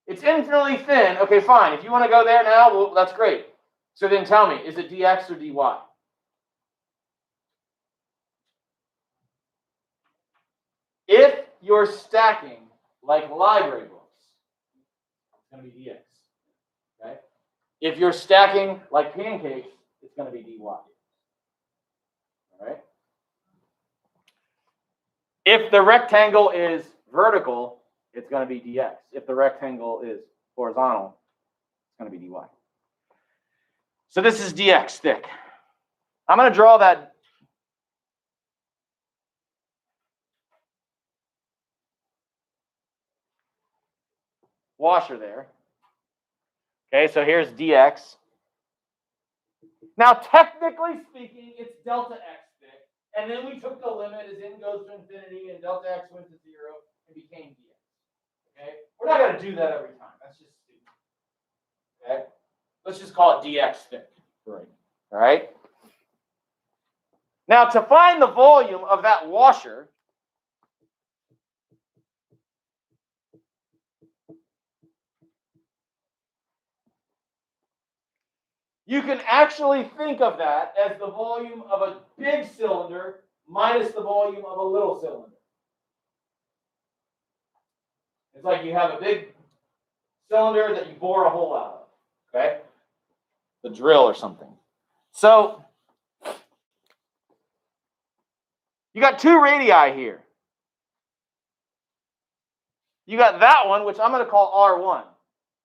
It's infinitely thin. Okay, fine. If you want to go there now, well, that's great. So then tell me, is it dx or dy? If you're stacking like library books, it's going to be dx. Okay? If you're stacking like pancakes, it's going to be dy. All right? If the rectangle is vertical, it's going to be dx. If the rectangle is horizontal, it's going to be dy. So this is dx thick. I'm going to draw that. Washer there. Okay, so here's dx. Now, technically speaking, it's delta x thick. And then we took the limit as n goes to infinity and delta x went to 0 and became dx. Okay? We're not going to do that every time. That's just stupid. Okay? Let's just call it dx thick. Right. All right? Now, to find the volume of that washer, you can actually think of that as the volume of a big cylinder minus the volume of a little cylinder. It's like you have a big cylinder that you bore a hole out of, okay? The drill or something. So, you got two radii here. You got that one, which I'm going to call R1,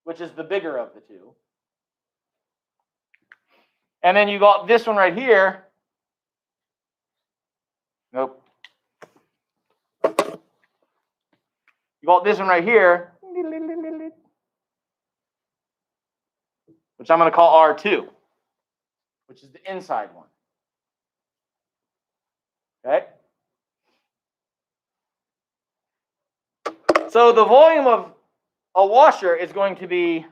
which is the bigger of the two. And then you got this one right here. Nope. You got this one right here, which I'm going to call R2, which is the inside one. Okay? So the volume of a washer is going to be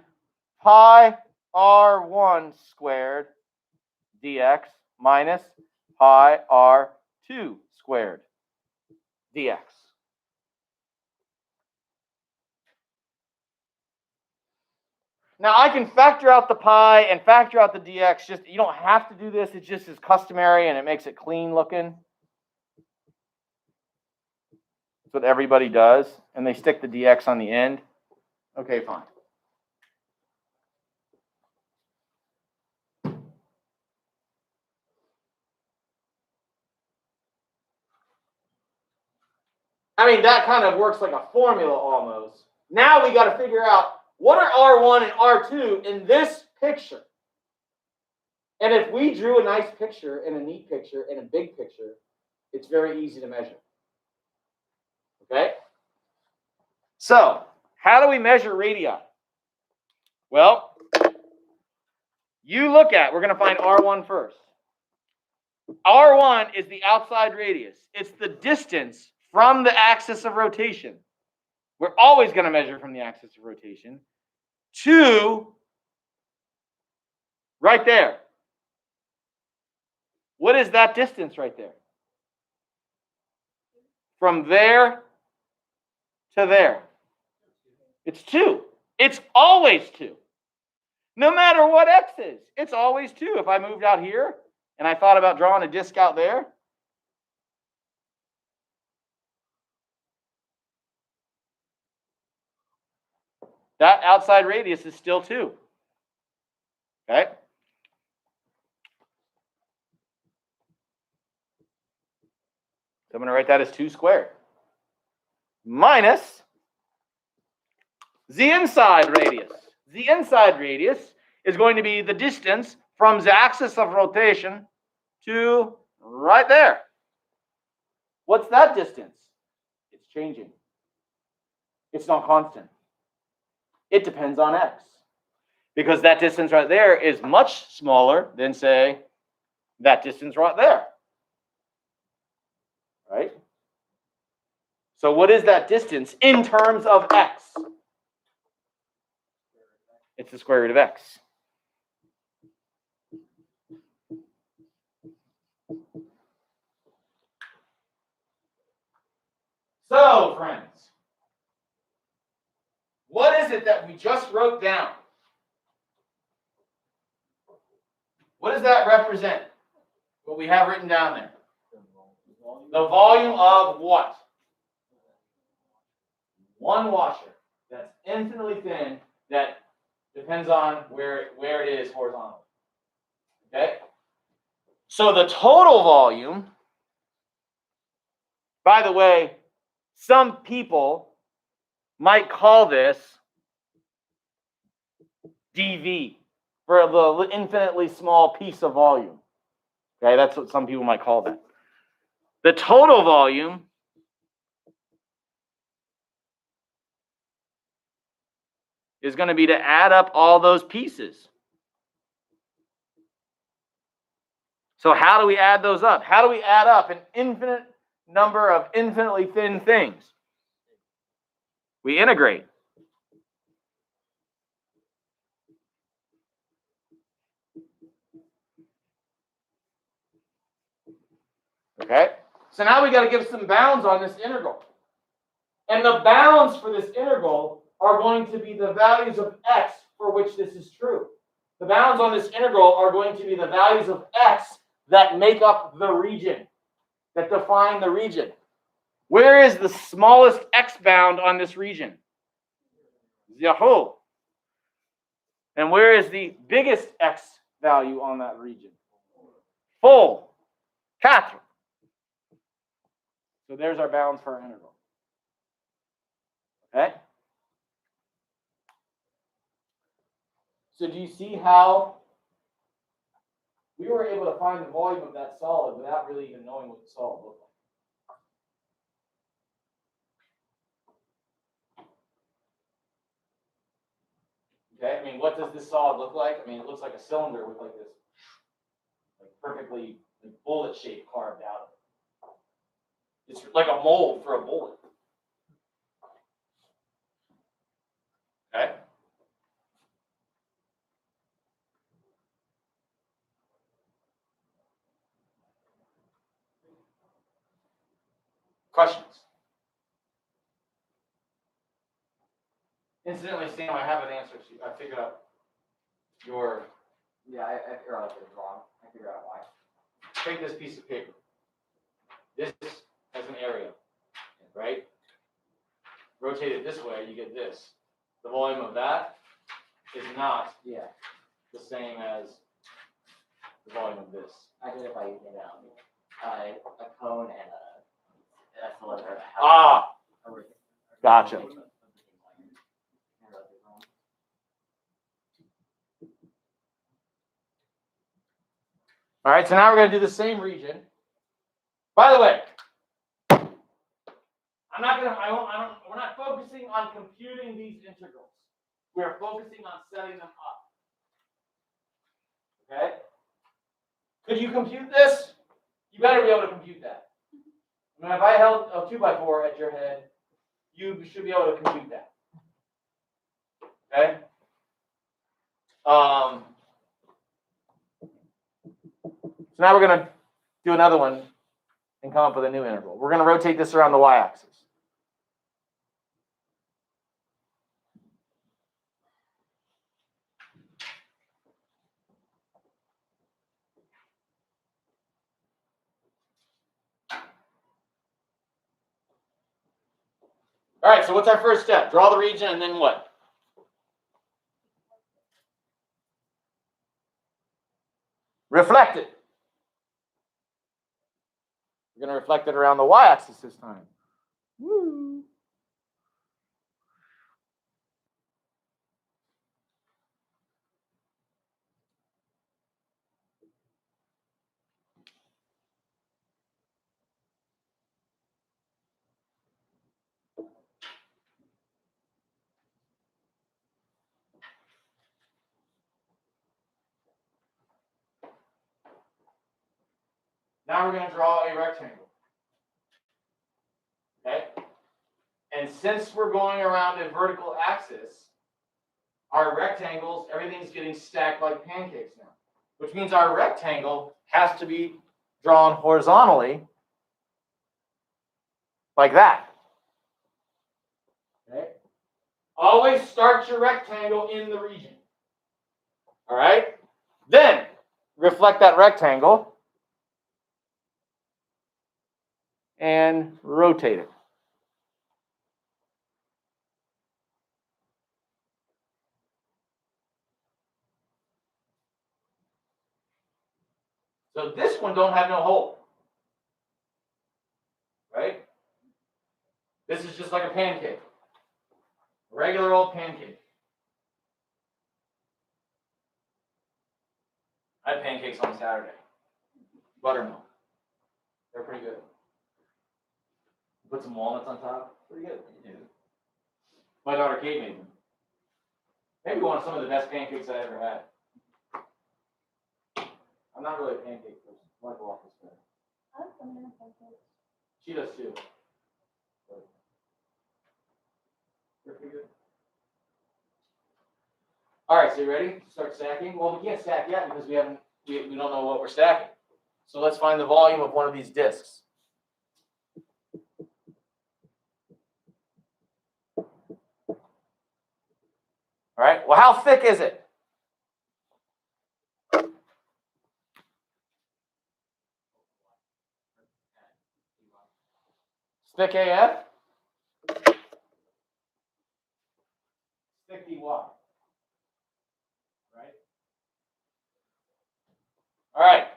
pi R1 squared dx minus pi R2 squared dx. Now I can factor out the pi and factor out the dx. Just you don't have to do this. It just is customary and it makes it clean looking. That's what everybody does, and they stick the dx on the end. Okay, fine. I mean, that kind of works like a formula almost. Now we got to figure out what are R1 and R2 in this picture. And if we drew a nice picture and a neat picture and a big picture, it's very easy to measure. Okay? So, how do we measure radii? Well, you look at, we're going to find R1 first. R1 is the outside radius. It's the distance from the axis of rotation. We're always going to measure from the axis of rotation to right there. What is that distance right there? From there to there. It's 2. It's always 2. No matter what x is, it's always 2. If I moved out here and I thought about drawing a disk out there, that outside radius is still 2. Okay? So I'm going to write that as 2 squared. Minus the inside radius. The inside radius is going to be the distance from the axis of rotation to right there. What's that distance? It's changing. It's not constant. It depends on x. Because that distance right there is much smaller than, say, that distance right there. Right? So what is that distance in terms of x? It's the square root of x. So, friends, what is it that we just wrote down? What does that represent? What we have written down there? The volume of what? One washer. That's infinitely thin. That depends on where it is horizontally. Okay? So the total volume, by the way, some people might call this dV, for the infinitely small piece of volume. Okay, that's what some people might call that. The total volume is going to be to add up all those pieces. So how do we add those up? How do we add up an infinite number of infinitely thin things? We integrate. Okay? So now we got to give some bounds on this integral. And the bounds for this integral are going to be the values of x for which this is true. The bounds on this integral are going to be the values of x that make up the region, that define the region. Where is the smallest x bound on this region? 0. And where is the biggest x value on that region? 4. 4. So there's our bounds for our integral. Okay? So do you see how we were able to find the volume of that solid without really even knowing what the solid looked like? Okay, I mean, what does this solid look like? I mean, it looks like a cylinder with like this, like perfectly bullet shape carved out. It's like a mold for a bullet. Okay. Questions? Incidentally, Sam, I have an answer. I figured out your, Yeah, I figured out it was wrong. I figured out why. take this piece of paper. This has an area, right? Rotate it this way, you get this. The volume of that is not Yeah, the same as the volume of this. I did it by using a cone and a cylinder. Ah, gotcha. All right, so now we're going to do the same region. By the way, we're not focusing on computing these integrals. We are focusing on setting them up. Okay? Could you compute this? You better be able to compute that. I mean, if I held a 2x4 at your head, you should be able to compute that. Okay? So now we're going to do another one and come up with a new integral. We're going to rotate this around the y-axis. All right, so what's our first step? Draw the region and then what? Reflect it. We're going to reflect it around the y-axis this time. Woo. Now we're going to draw a rectangle. Okay? And since we're going around a vertical axis, our rectangles, everything's getting stacked like pancakes now. Which means our rectangle has to be drawn horizontally like that. Okay? Always start your rectangle in the region. All right? Then reflect that rectangle and rotate it. So this one don't have no hole. Right? This is just like a pancake. A regular old pancake. I had pancakes on Saturday. Buttermilk. They're pretty good. Put some walnuts on top. Pretty good. Yeah. My daughter Kate made them. Maybe one of some of the best pancakes I ever had. I'm not really a pancake person. I like waffles better. I like banana pancakes. She does too. But they're pretty good. All right, so you ready to start stacking? Well, we can't stack yet because we don't know what we're stacking. So let's find the volume of one of these discs. All right, well, how thick is it? Thick AF? Thick DY. Right? All right.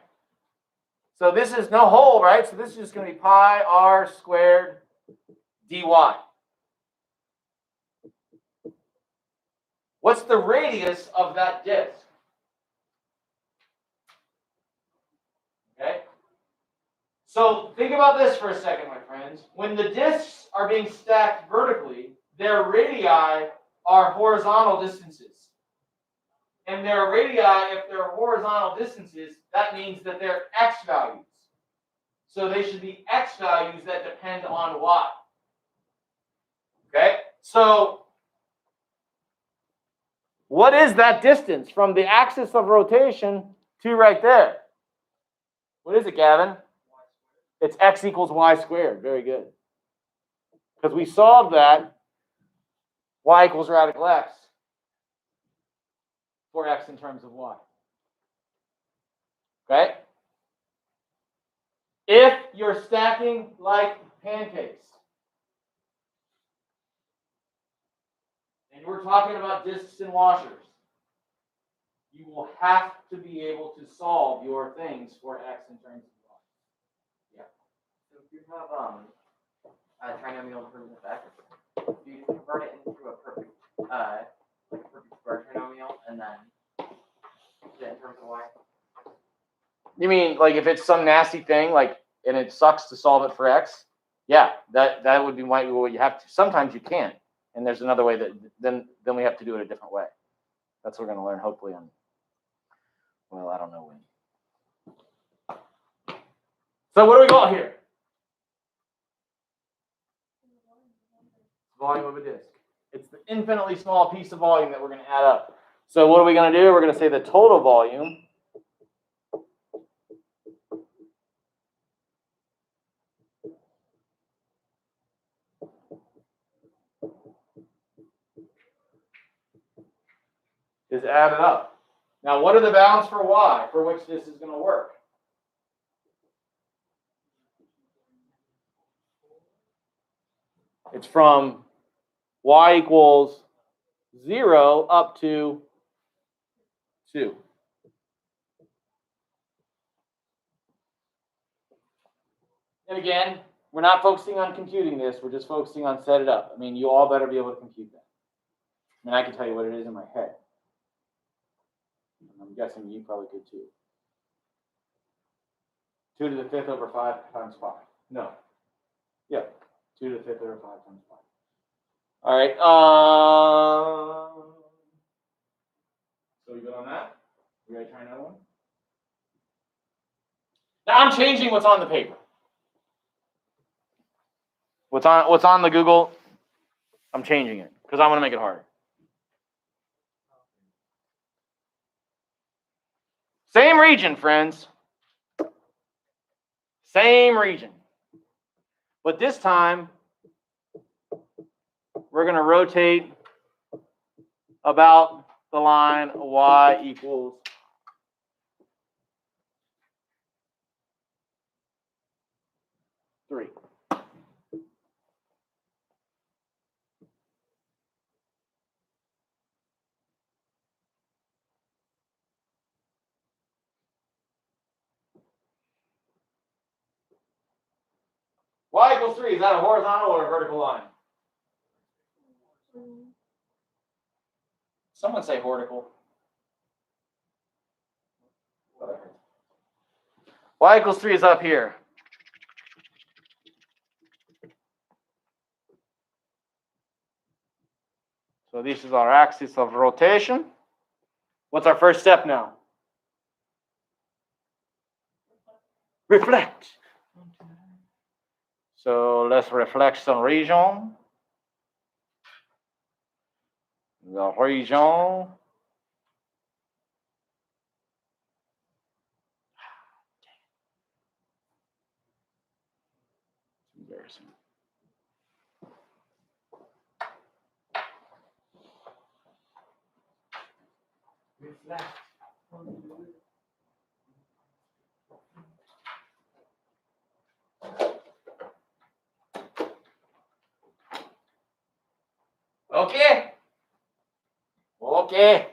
So this is no hole, right? So this is just going to be pi r squared dy. What's the radius of that disk? Okay. So think about this for a second, my friends. When the disks are being stacked vertically, their radii are horizontal distances. And their radii, if they're horizontal distances, that means that they're x values. So they should be x values that depend on y. Okay? So what is that distance from the axis of rotation to right there? What is it, Gavin? It's x equals y squared. Very good. Because we solved that, y equals radical x. for x in terms of y. Okay? If you're stacking like pancakes, and we're talking about discs and washers, you will have to be able to solve your things for x in terms of y. So if you have a trinomial in terms of x, do you convert it into a perfect like a perfect square trinomial and then put it in terms of y? You mean like if it's some nasty thing, like, and it sucks to solve it for x? Yeah, that would be what you have to. Sometimes you can't, and there's another way that then we have to do it a different way. That's what we're going to learn hopefully on. Well, I don't know when. So what do we got here? Volume of a disk. It's the infinitely small piece of volume that we're going to add up. So what are we going to do? We're going to say the total volume is added up. Now, what are the bounds for y for which this is going to work? It's from y equals 0 up to 2. And again, we're not focusing on computing this. We're just focusing on set it up. I mean, you all better be able to compute that. I mean, I can tell you what it is in my head. I'm guessing you probably could too. 2 to the 5th over 5 times 5. No. Yeah. 2 to the 5th over 5 times 5. All right. So we good on that? We ready to try another one? Now I'm changing what's on the paper. What's on the Google? I'm changing it because I want to make it harder. Same region, friends. Same region. But this time, we're going to rotate about the line y equals 3. Y equals 3. Is that a horizontal or a vertical line? Someone say vertical. Y equals 3 is up here. So this is our axis of rotation. What's our first step now? Reflect. So let's reflect some region. The region. Embarrassing. Reflect. Okay. Okay.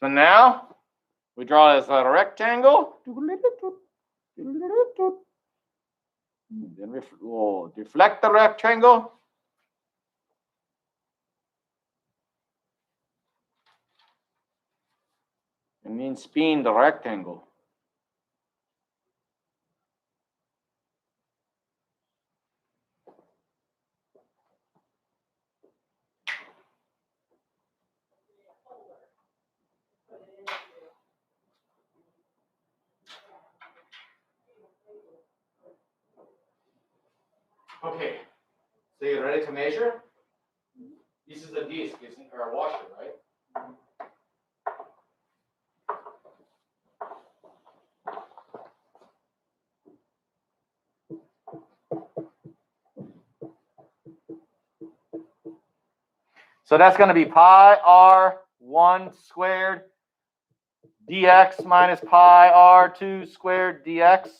So now we draw this rectangle. Then we'll deflect the rectangle. And then spin the rectangle. Okay, so you're ready to measure? This is a disc, isn't or a washer, right? So that's going to be pi r 1 squared dx minus pi r2 squared dx.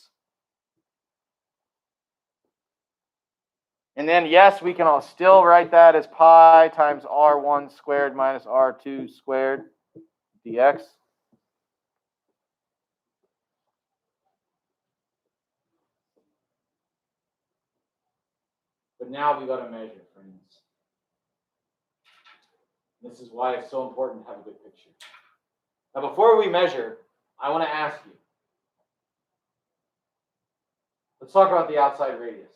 And then, yes, we can all still write that as pi times r1 squared minus r2 squared dx. But now we got to measure, friends. This is why it's so important to have a good picture. Now, before we measure, I want to ask you. Let's talk about the outside radius.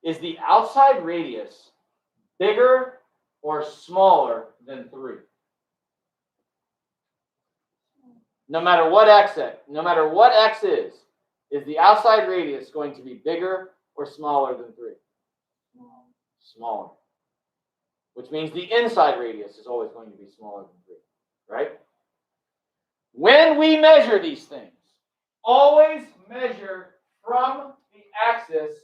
Is the outside radius bigger or smaller than 3? No matter what x is the outside radius going to be bigger or smaller than 3? Smaller. Which means the inside radius is always going to be smaller than 3, right? When we measure these things, always measure from the axis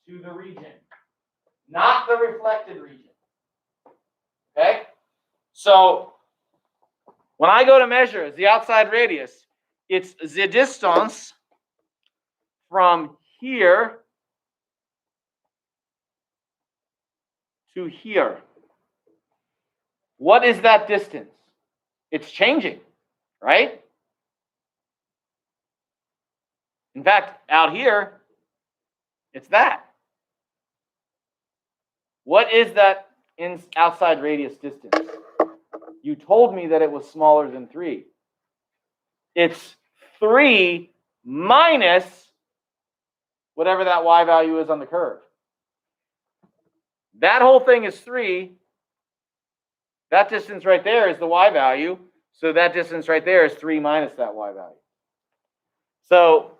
to the region, not the reflected region. Okay? So, when I go to measure the outside radius, it's the distance from here to here. What is that distance? It's changing, right? In fact, out here, it's that. What is that outside radius distance? You told me that it was smaller than 3. It's 3 minus whatever that y value is on the curve. That whole thing is 3. That distance right there is the y value. So that distance right there is 3 minus that y value. So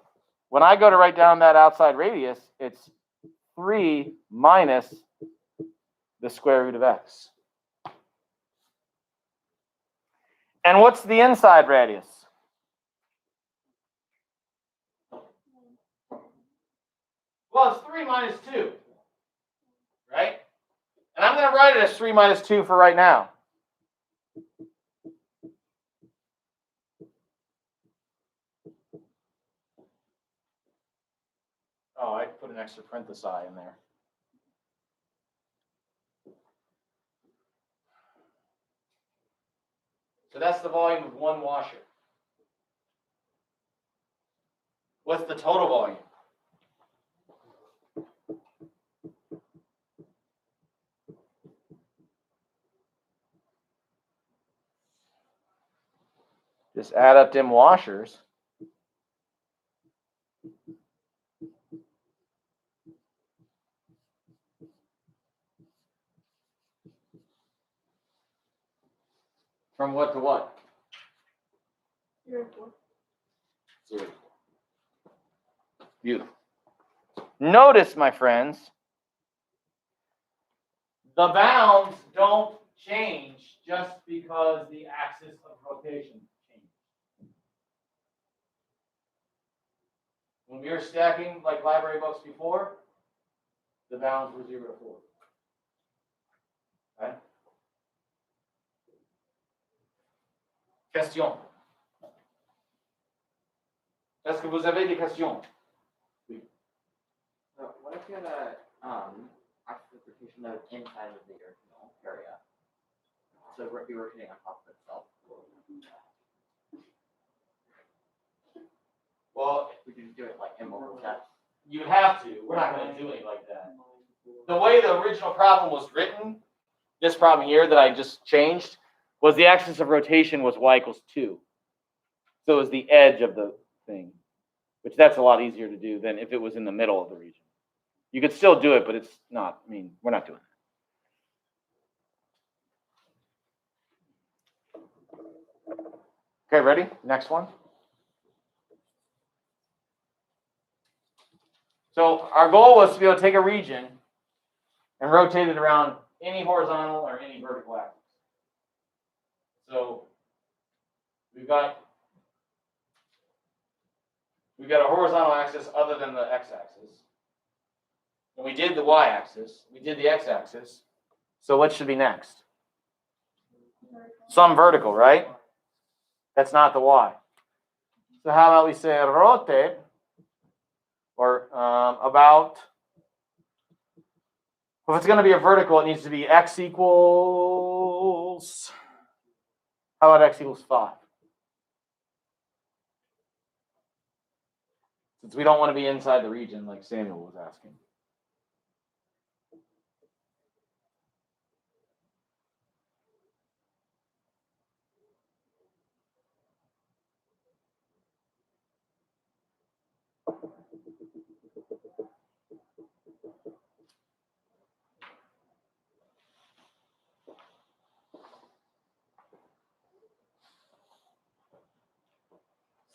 when I go to write down that outside radius, it's 3 minus the square root of x. And what's the inside radius? Well, it's 3 minus 2, right? And I'm going to write it as 3 minus 2 for right now. Oh, I put an extra parenthesis in there. So that's the volume of one washer. What's the total volume? Just add up them washers. From what to what? 0 to 4. 0. Beautiful. Notice, my friends, the bounds don't change just because the axis of rotation changes. When we were stacking like library books before, the bounds were 0 to 4. Okay? Question. Est-ce que vous avez des questions? So what if you had a axis of rotation that was inside of the original area? So it would be rotating on top of itself. Well, We could just do it like in multiple steps. you have to. We're not going to do it like that. The way the original problem was written, this problem here that I just changed, was the axis of rotation was y equals 2. So it was the edge of the thing, which that's a lot easier to do than if it was in the middle of the region. You could still do it, but it's not, I mean, we're not doing that. Okay, ready? Next one. So our goal was to be able to take a region and rotate it around any horizontal or any vertical axis. So we've got a horizontal axis other than the x-axis. And we did the y-axis, we did the x-axis, So what should be next? Some vertical, right? That's not the y. So how about we say rotate, or about, if it's going to be a vertical, it needs to be x equals, how about x equals 5? Since we don't want to be inside the region like Samuel was asking.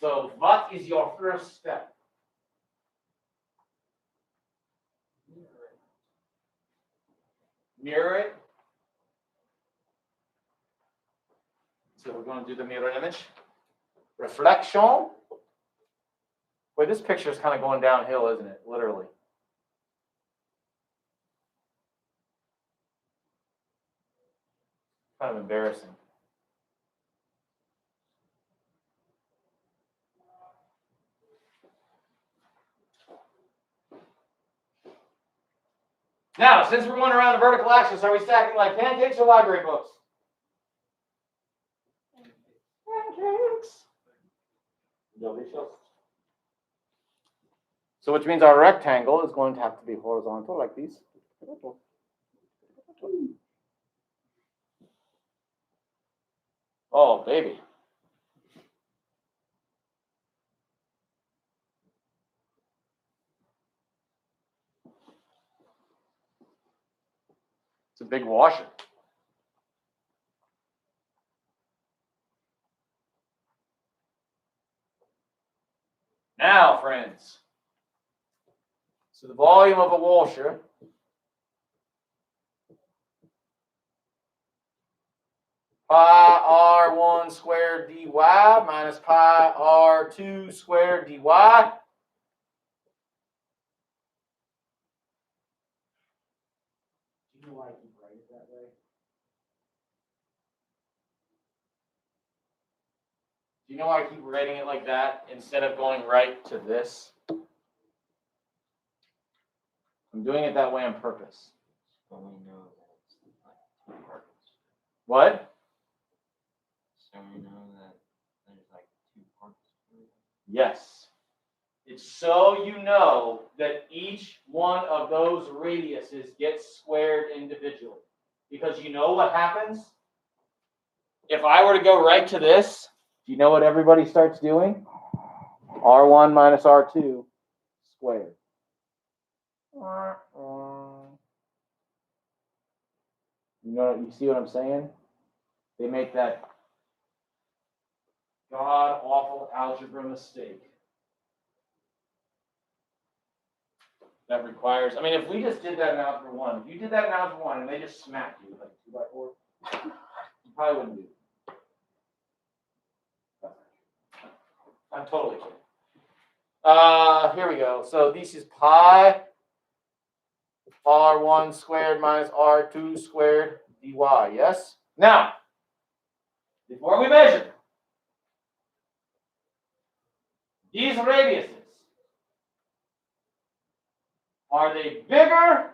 So what is your first step? Mirror it. So we're going to do the mirror image. Reflection. Boy, this picture is kind of going downhill, isn't it? Literally. Kind of embarrassing. Now, since we're going around the vertical axis, are we stacking like pancakes or library books? Pancakes. Delicious. So which means our rectangle is going to have to be horizontal like these. Oh, baby. It's a big washer. Now, friends. So the volume of a washer pi r1 squared dy minus pi r2 squared dy. Do you know why I keep writing it that way? Do you know why I keep writing it like that instead of going right to this? I'm doing it that way on purpose. So we know that it's like two parts. What? So we know that there's like two parts to it. Yes. It's so you know that each one of those radiuses gets squared individually. Because you know what happens? If I were to go right to this, do you know what everybody starts doing? R1 minus R2 squared. You see what I'm saying? They make that god-awful algebra mistake. That requires, I mean, if we just did that in Algebra 1, if you did that in Algebra 1 and they just smacked you like 2x4, you probably wouldn't do it. I'm totally kidding. Here we go. So this is pi r1 squared minus r2 squared dy, yes? Now, before we measure, these radiuses, are they bigger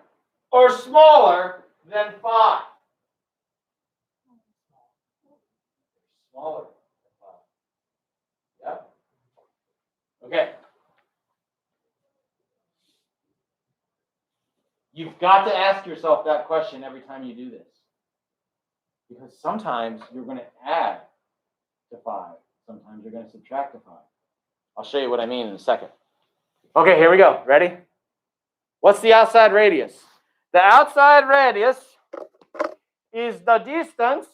or smaller than 5? Smaller than 5. Yep. Okay. You've got to ask yourself that question every time you do this. Because sometimes you're going to add to 5. Sometimes you're going to subtract to 5. I'll show you what I mean in a second. Okay, here we go. Ready? What's the outside radius? The outside radius is the distance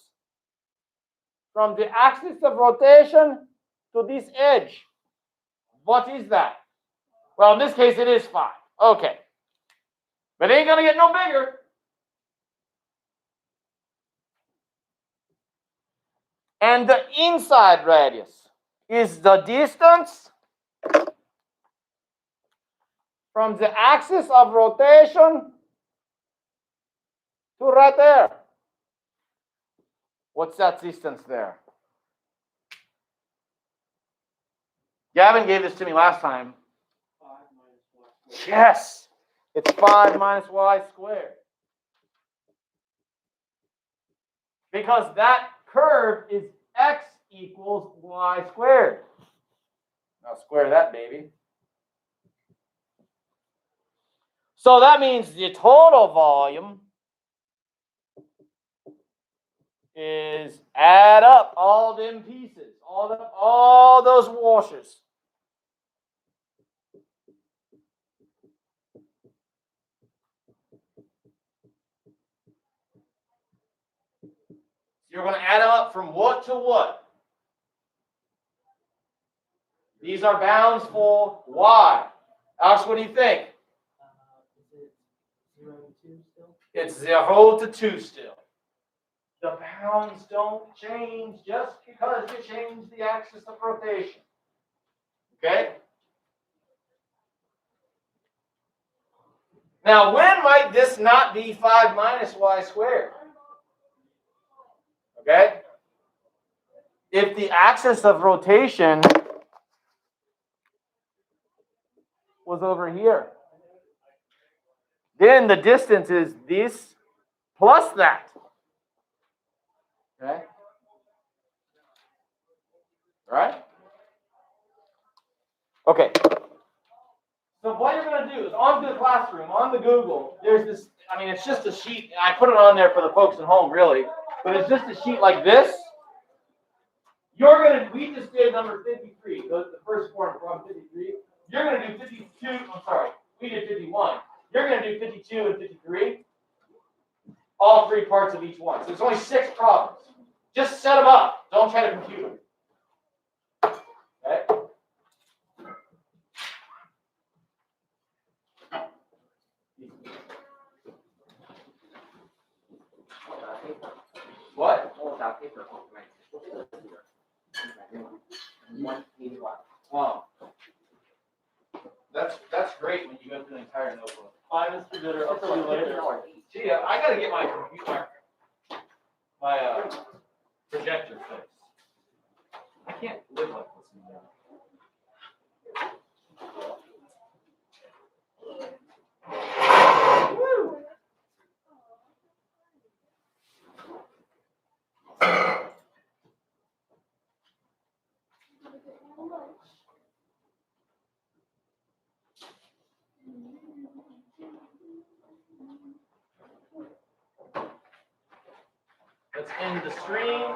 from the axis of rotation to this edge. What is that? Well, in this case, it is 5. Okay. But it ain't going to get no bigger. And the inside radius is the distance from the axis of rotation to right there. What's that distance there? Gavin gave this to me last time. 5 minus y squared. Yes, it's 5 minus y squared. Because that curve is x equals y squared. Now square that, baby. So that means the total volume is add up all them pieces, all those washers. You're going to add them up from what to what? These are bounds for y. Alex, what do you think? Is it 0 to 2 still? It's 0 to 2 still. The bounds don't change just because you change the axis of rotation. Okay? Now, when might this not be 5 minus y squared? Okay? If the axis of rotation was over here, then the distance is this plus that. Okay? Right? Okay. So what you're going to do is on the classroom, on the Google, there's this, I mean, it's just a sheet. I put it on there for the folks at home, really. But it's just a sheet like this. You're going to, we just did number 53, the first form from 53. You're going to do 52, I'm sorry, we did 51. You're going to do 52 and 53. All 3 parts of each one. So there's only 6 problems. Just set them up. Don't try to compute them. Okay? What? Without paper. One page left. Oh. That's great when you go through the entire notebook. Bye, Mr. Bitter. I'll see you later. Gee, I gotta get my computer, my projector fixed. I can't live like this anymore. Woo! Let's end the stream.